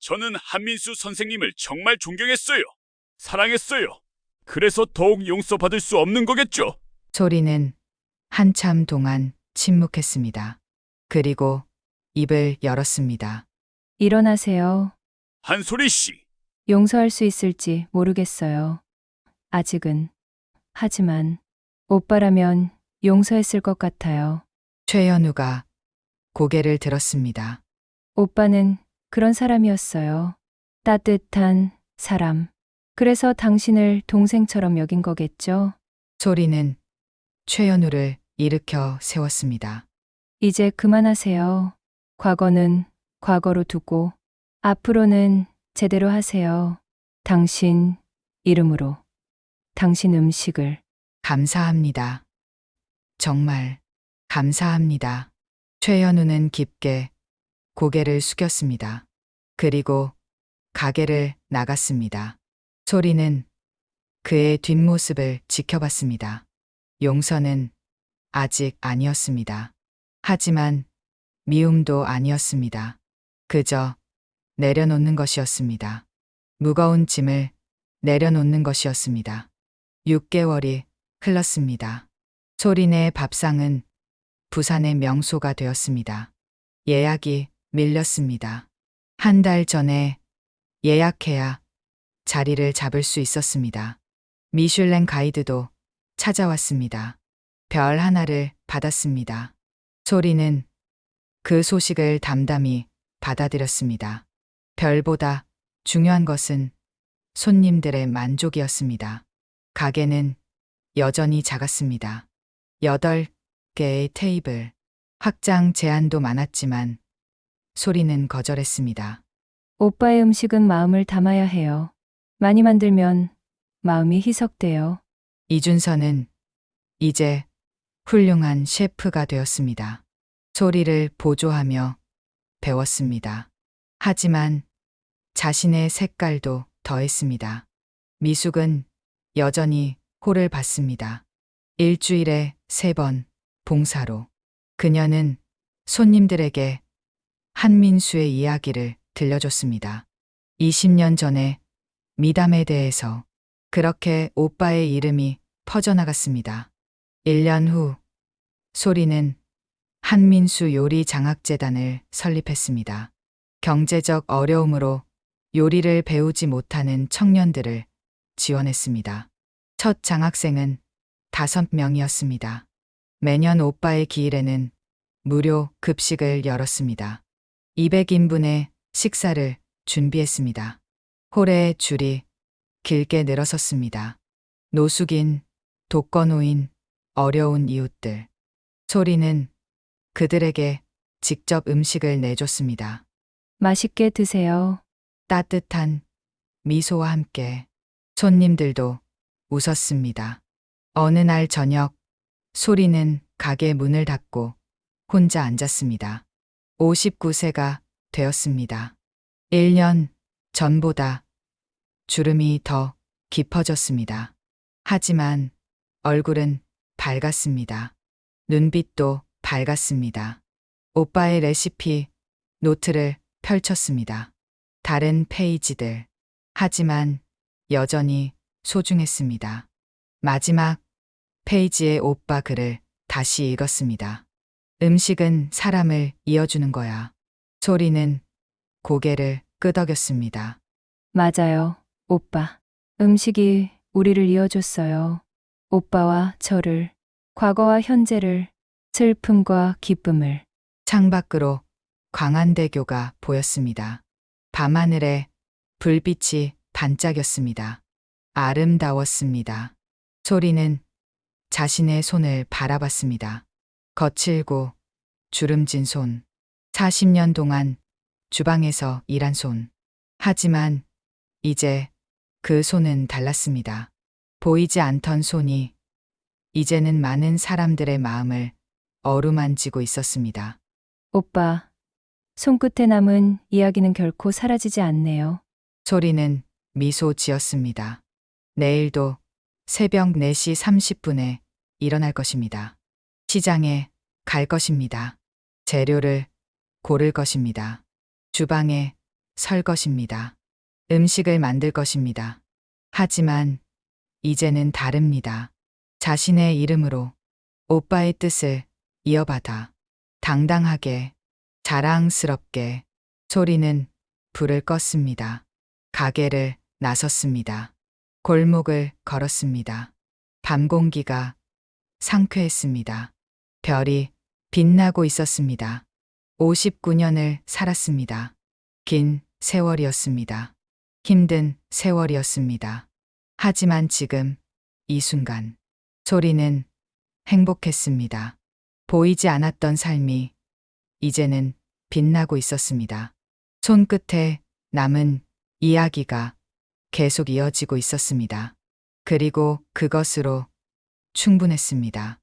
저는 한민수 선생님을 정말 존경했어요. 사랑했어요. 그래서 더욱 용서받을 수 없는 거겠죠. 소리는 한참 동안 침묵했습니다. 그리고 입을 열었습니다. 일어나세요. 한소리 씨, 용서할 수 있을지 모르겠어요. 아직은. 하지만 오빠라면 용서했을 것 같아요. 최현우가 고개를 들었습니다. 오빠는 그런 사람이었어요. 따뜻한 사람. 그래서 당신을 동생처럼 여긴 거겠죠? 소리는 최현우를 일으켜 세웠습니다. 이제 그만하세요. 과거는 과거로 두고 앞으로는 제대로 하세요. 당신 이름으로. 당신 음식을. 감사합니다. 정말 감사합니다. 최현우는 깊게 고개를 숙였습니다. 그리고 가게를 나갔습니다. 소리는 그의 뒷모습을 지켜봤습니다. 용서는 아직 아니었습니다. 하지만 미움도 아니었습니다. 그저 내려놓는 것이었습니다. 무거운 짐을 내려놓는 것이었습니다. 6개월이 흘렀습니다. 소린의 밥상은 부산의 명소가 되었습니다. 예약이 밀렸습니다. 한 달 전에 예약해야 자리를 잡을 수 있었습니다. 미슐랭 가이드도 찾아왔습니다. 별 하나를 받았습니다. 소리는 그 소식을 담담히 받아들였습니다. 별보다 중요한 것은 손님들의 만족이었습니다. 가게는 여전히 작았습니다. 8개의 테이블, 확장 제한도 많았지만 소리는 거절했습니다. 오빠의 음식은 마음을 담아야 해요. 많이 만들면 마음이 희석돼요. 이준서는 이제 훌륭한 셰프가 되었습니다. 소리를 보조하며 배웠습니다. 하지만 자신의 색깔도 더했습니다. 미숙은 여전히 홀을 받습니다. 일주일에 3번 봉사로. 그녀는 손님들에게 한민수의 이야기를 들려줬습니다. 20년 전에 미담에 대해서. 그렇게 오빠의 이름이 퍼져나갔습니다. 1년 후 소리는 한민수 요리 장학재단을 설립했습니다. 경제적 어려움으로 요리를 배우지 못하는 청년들을 지원했습니다. 첫 장학생은 5명이었습니다. 매년 오빠의 기일에는 무료 급식을 열었습니다. 200인분의 식사를 준비했습니다. 홀의 줄이 길게 늘어섰습니다. 노숙인, 독거노인, 어려운 이웃들. 소리는 그들에게 직접 음식을 내줬습니다. 맛있게 드세요. 따뜻한 미소와 함께 손님들도 웃었습니다. 어느 날 저녁 소리는 가게 문을 닫고 혼자 앉았습니다. 59세가 되었습니다. 1년 전보다 주름이 더 깊어졌습니다. 하지만 얼굴은 밝았습니다. 눈빛도 밝았습니다. 오빠의 레시피 노트를 펼쳤습니다. 다른 페이지들. 하지만 여전히 소중했습니다. 마지막 페이지의 오빠 글을 다시 읽었습니다. 음식은 사람을 이어주는 거야. 소리는 고개를 끄덕였습니다. 맞아요, 오빠. 음식이 우리를 이어줬어요. 오빠와 저를, 과거와 현재를, 슬픔과 기쁨을. 창밖으로 광안대교가 보였습니다. 밤하늘에 불빛이 반짝였습니다. 아름다웠습니다. 소리는 자신의 손을 바라봤습니다. 거칠고 주름진 손. 40년 동안 주방에서 일한 손. 하지만 이제 그 손은 달랐습니다. 보이지 않던 손이 이제는 많은 사람들의 마음을 어루만지고 있었습니다. 오빠, 손끝에 남은 이야기는 결코 사라지지 않네요. 소리는 미소 지었습니다. 내일도 새벽 4시 30분에 일어날 것입니다. 시장에 갈 것입니다. 재료를 고를 것입니다. 주방에 설 것입니다. 음식을 만들 것입니다. 하지만 이제는 다릅니다. 자신의 이름으로 오빠의 뜻을 이어받아 당당하게 자랑스럽게 소리는 불을 껐습니다. 가게를 나섰습니다. 골목을 걸었습니다. 밤 공기가 상쾌했습니다. 별이 빛나고 있었습니다. 59년을 살았습니다. 긴 세월이었습니다. 힘든 세월이었습니다. 하지만 지금 이 순간 소리는 행복했습니다. 보이지 않았던 삶이 이제는 빛나고 있었습니다. 손끝에 남은 이야기가 계속 이어지고 있었습니다. 그리고 그것으로 충분했습니다.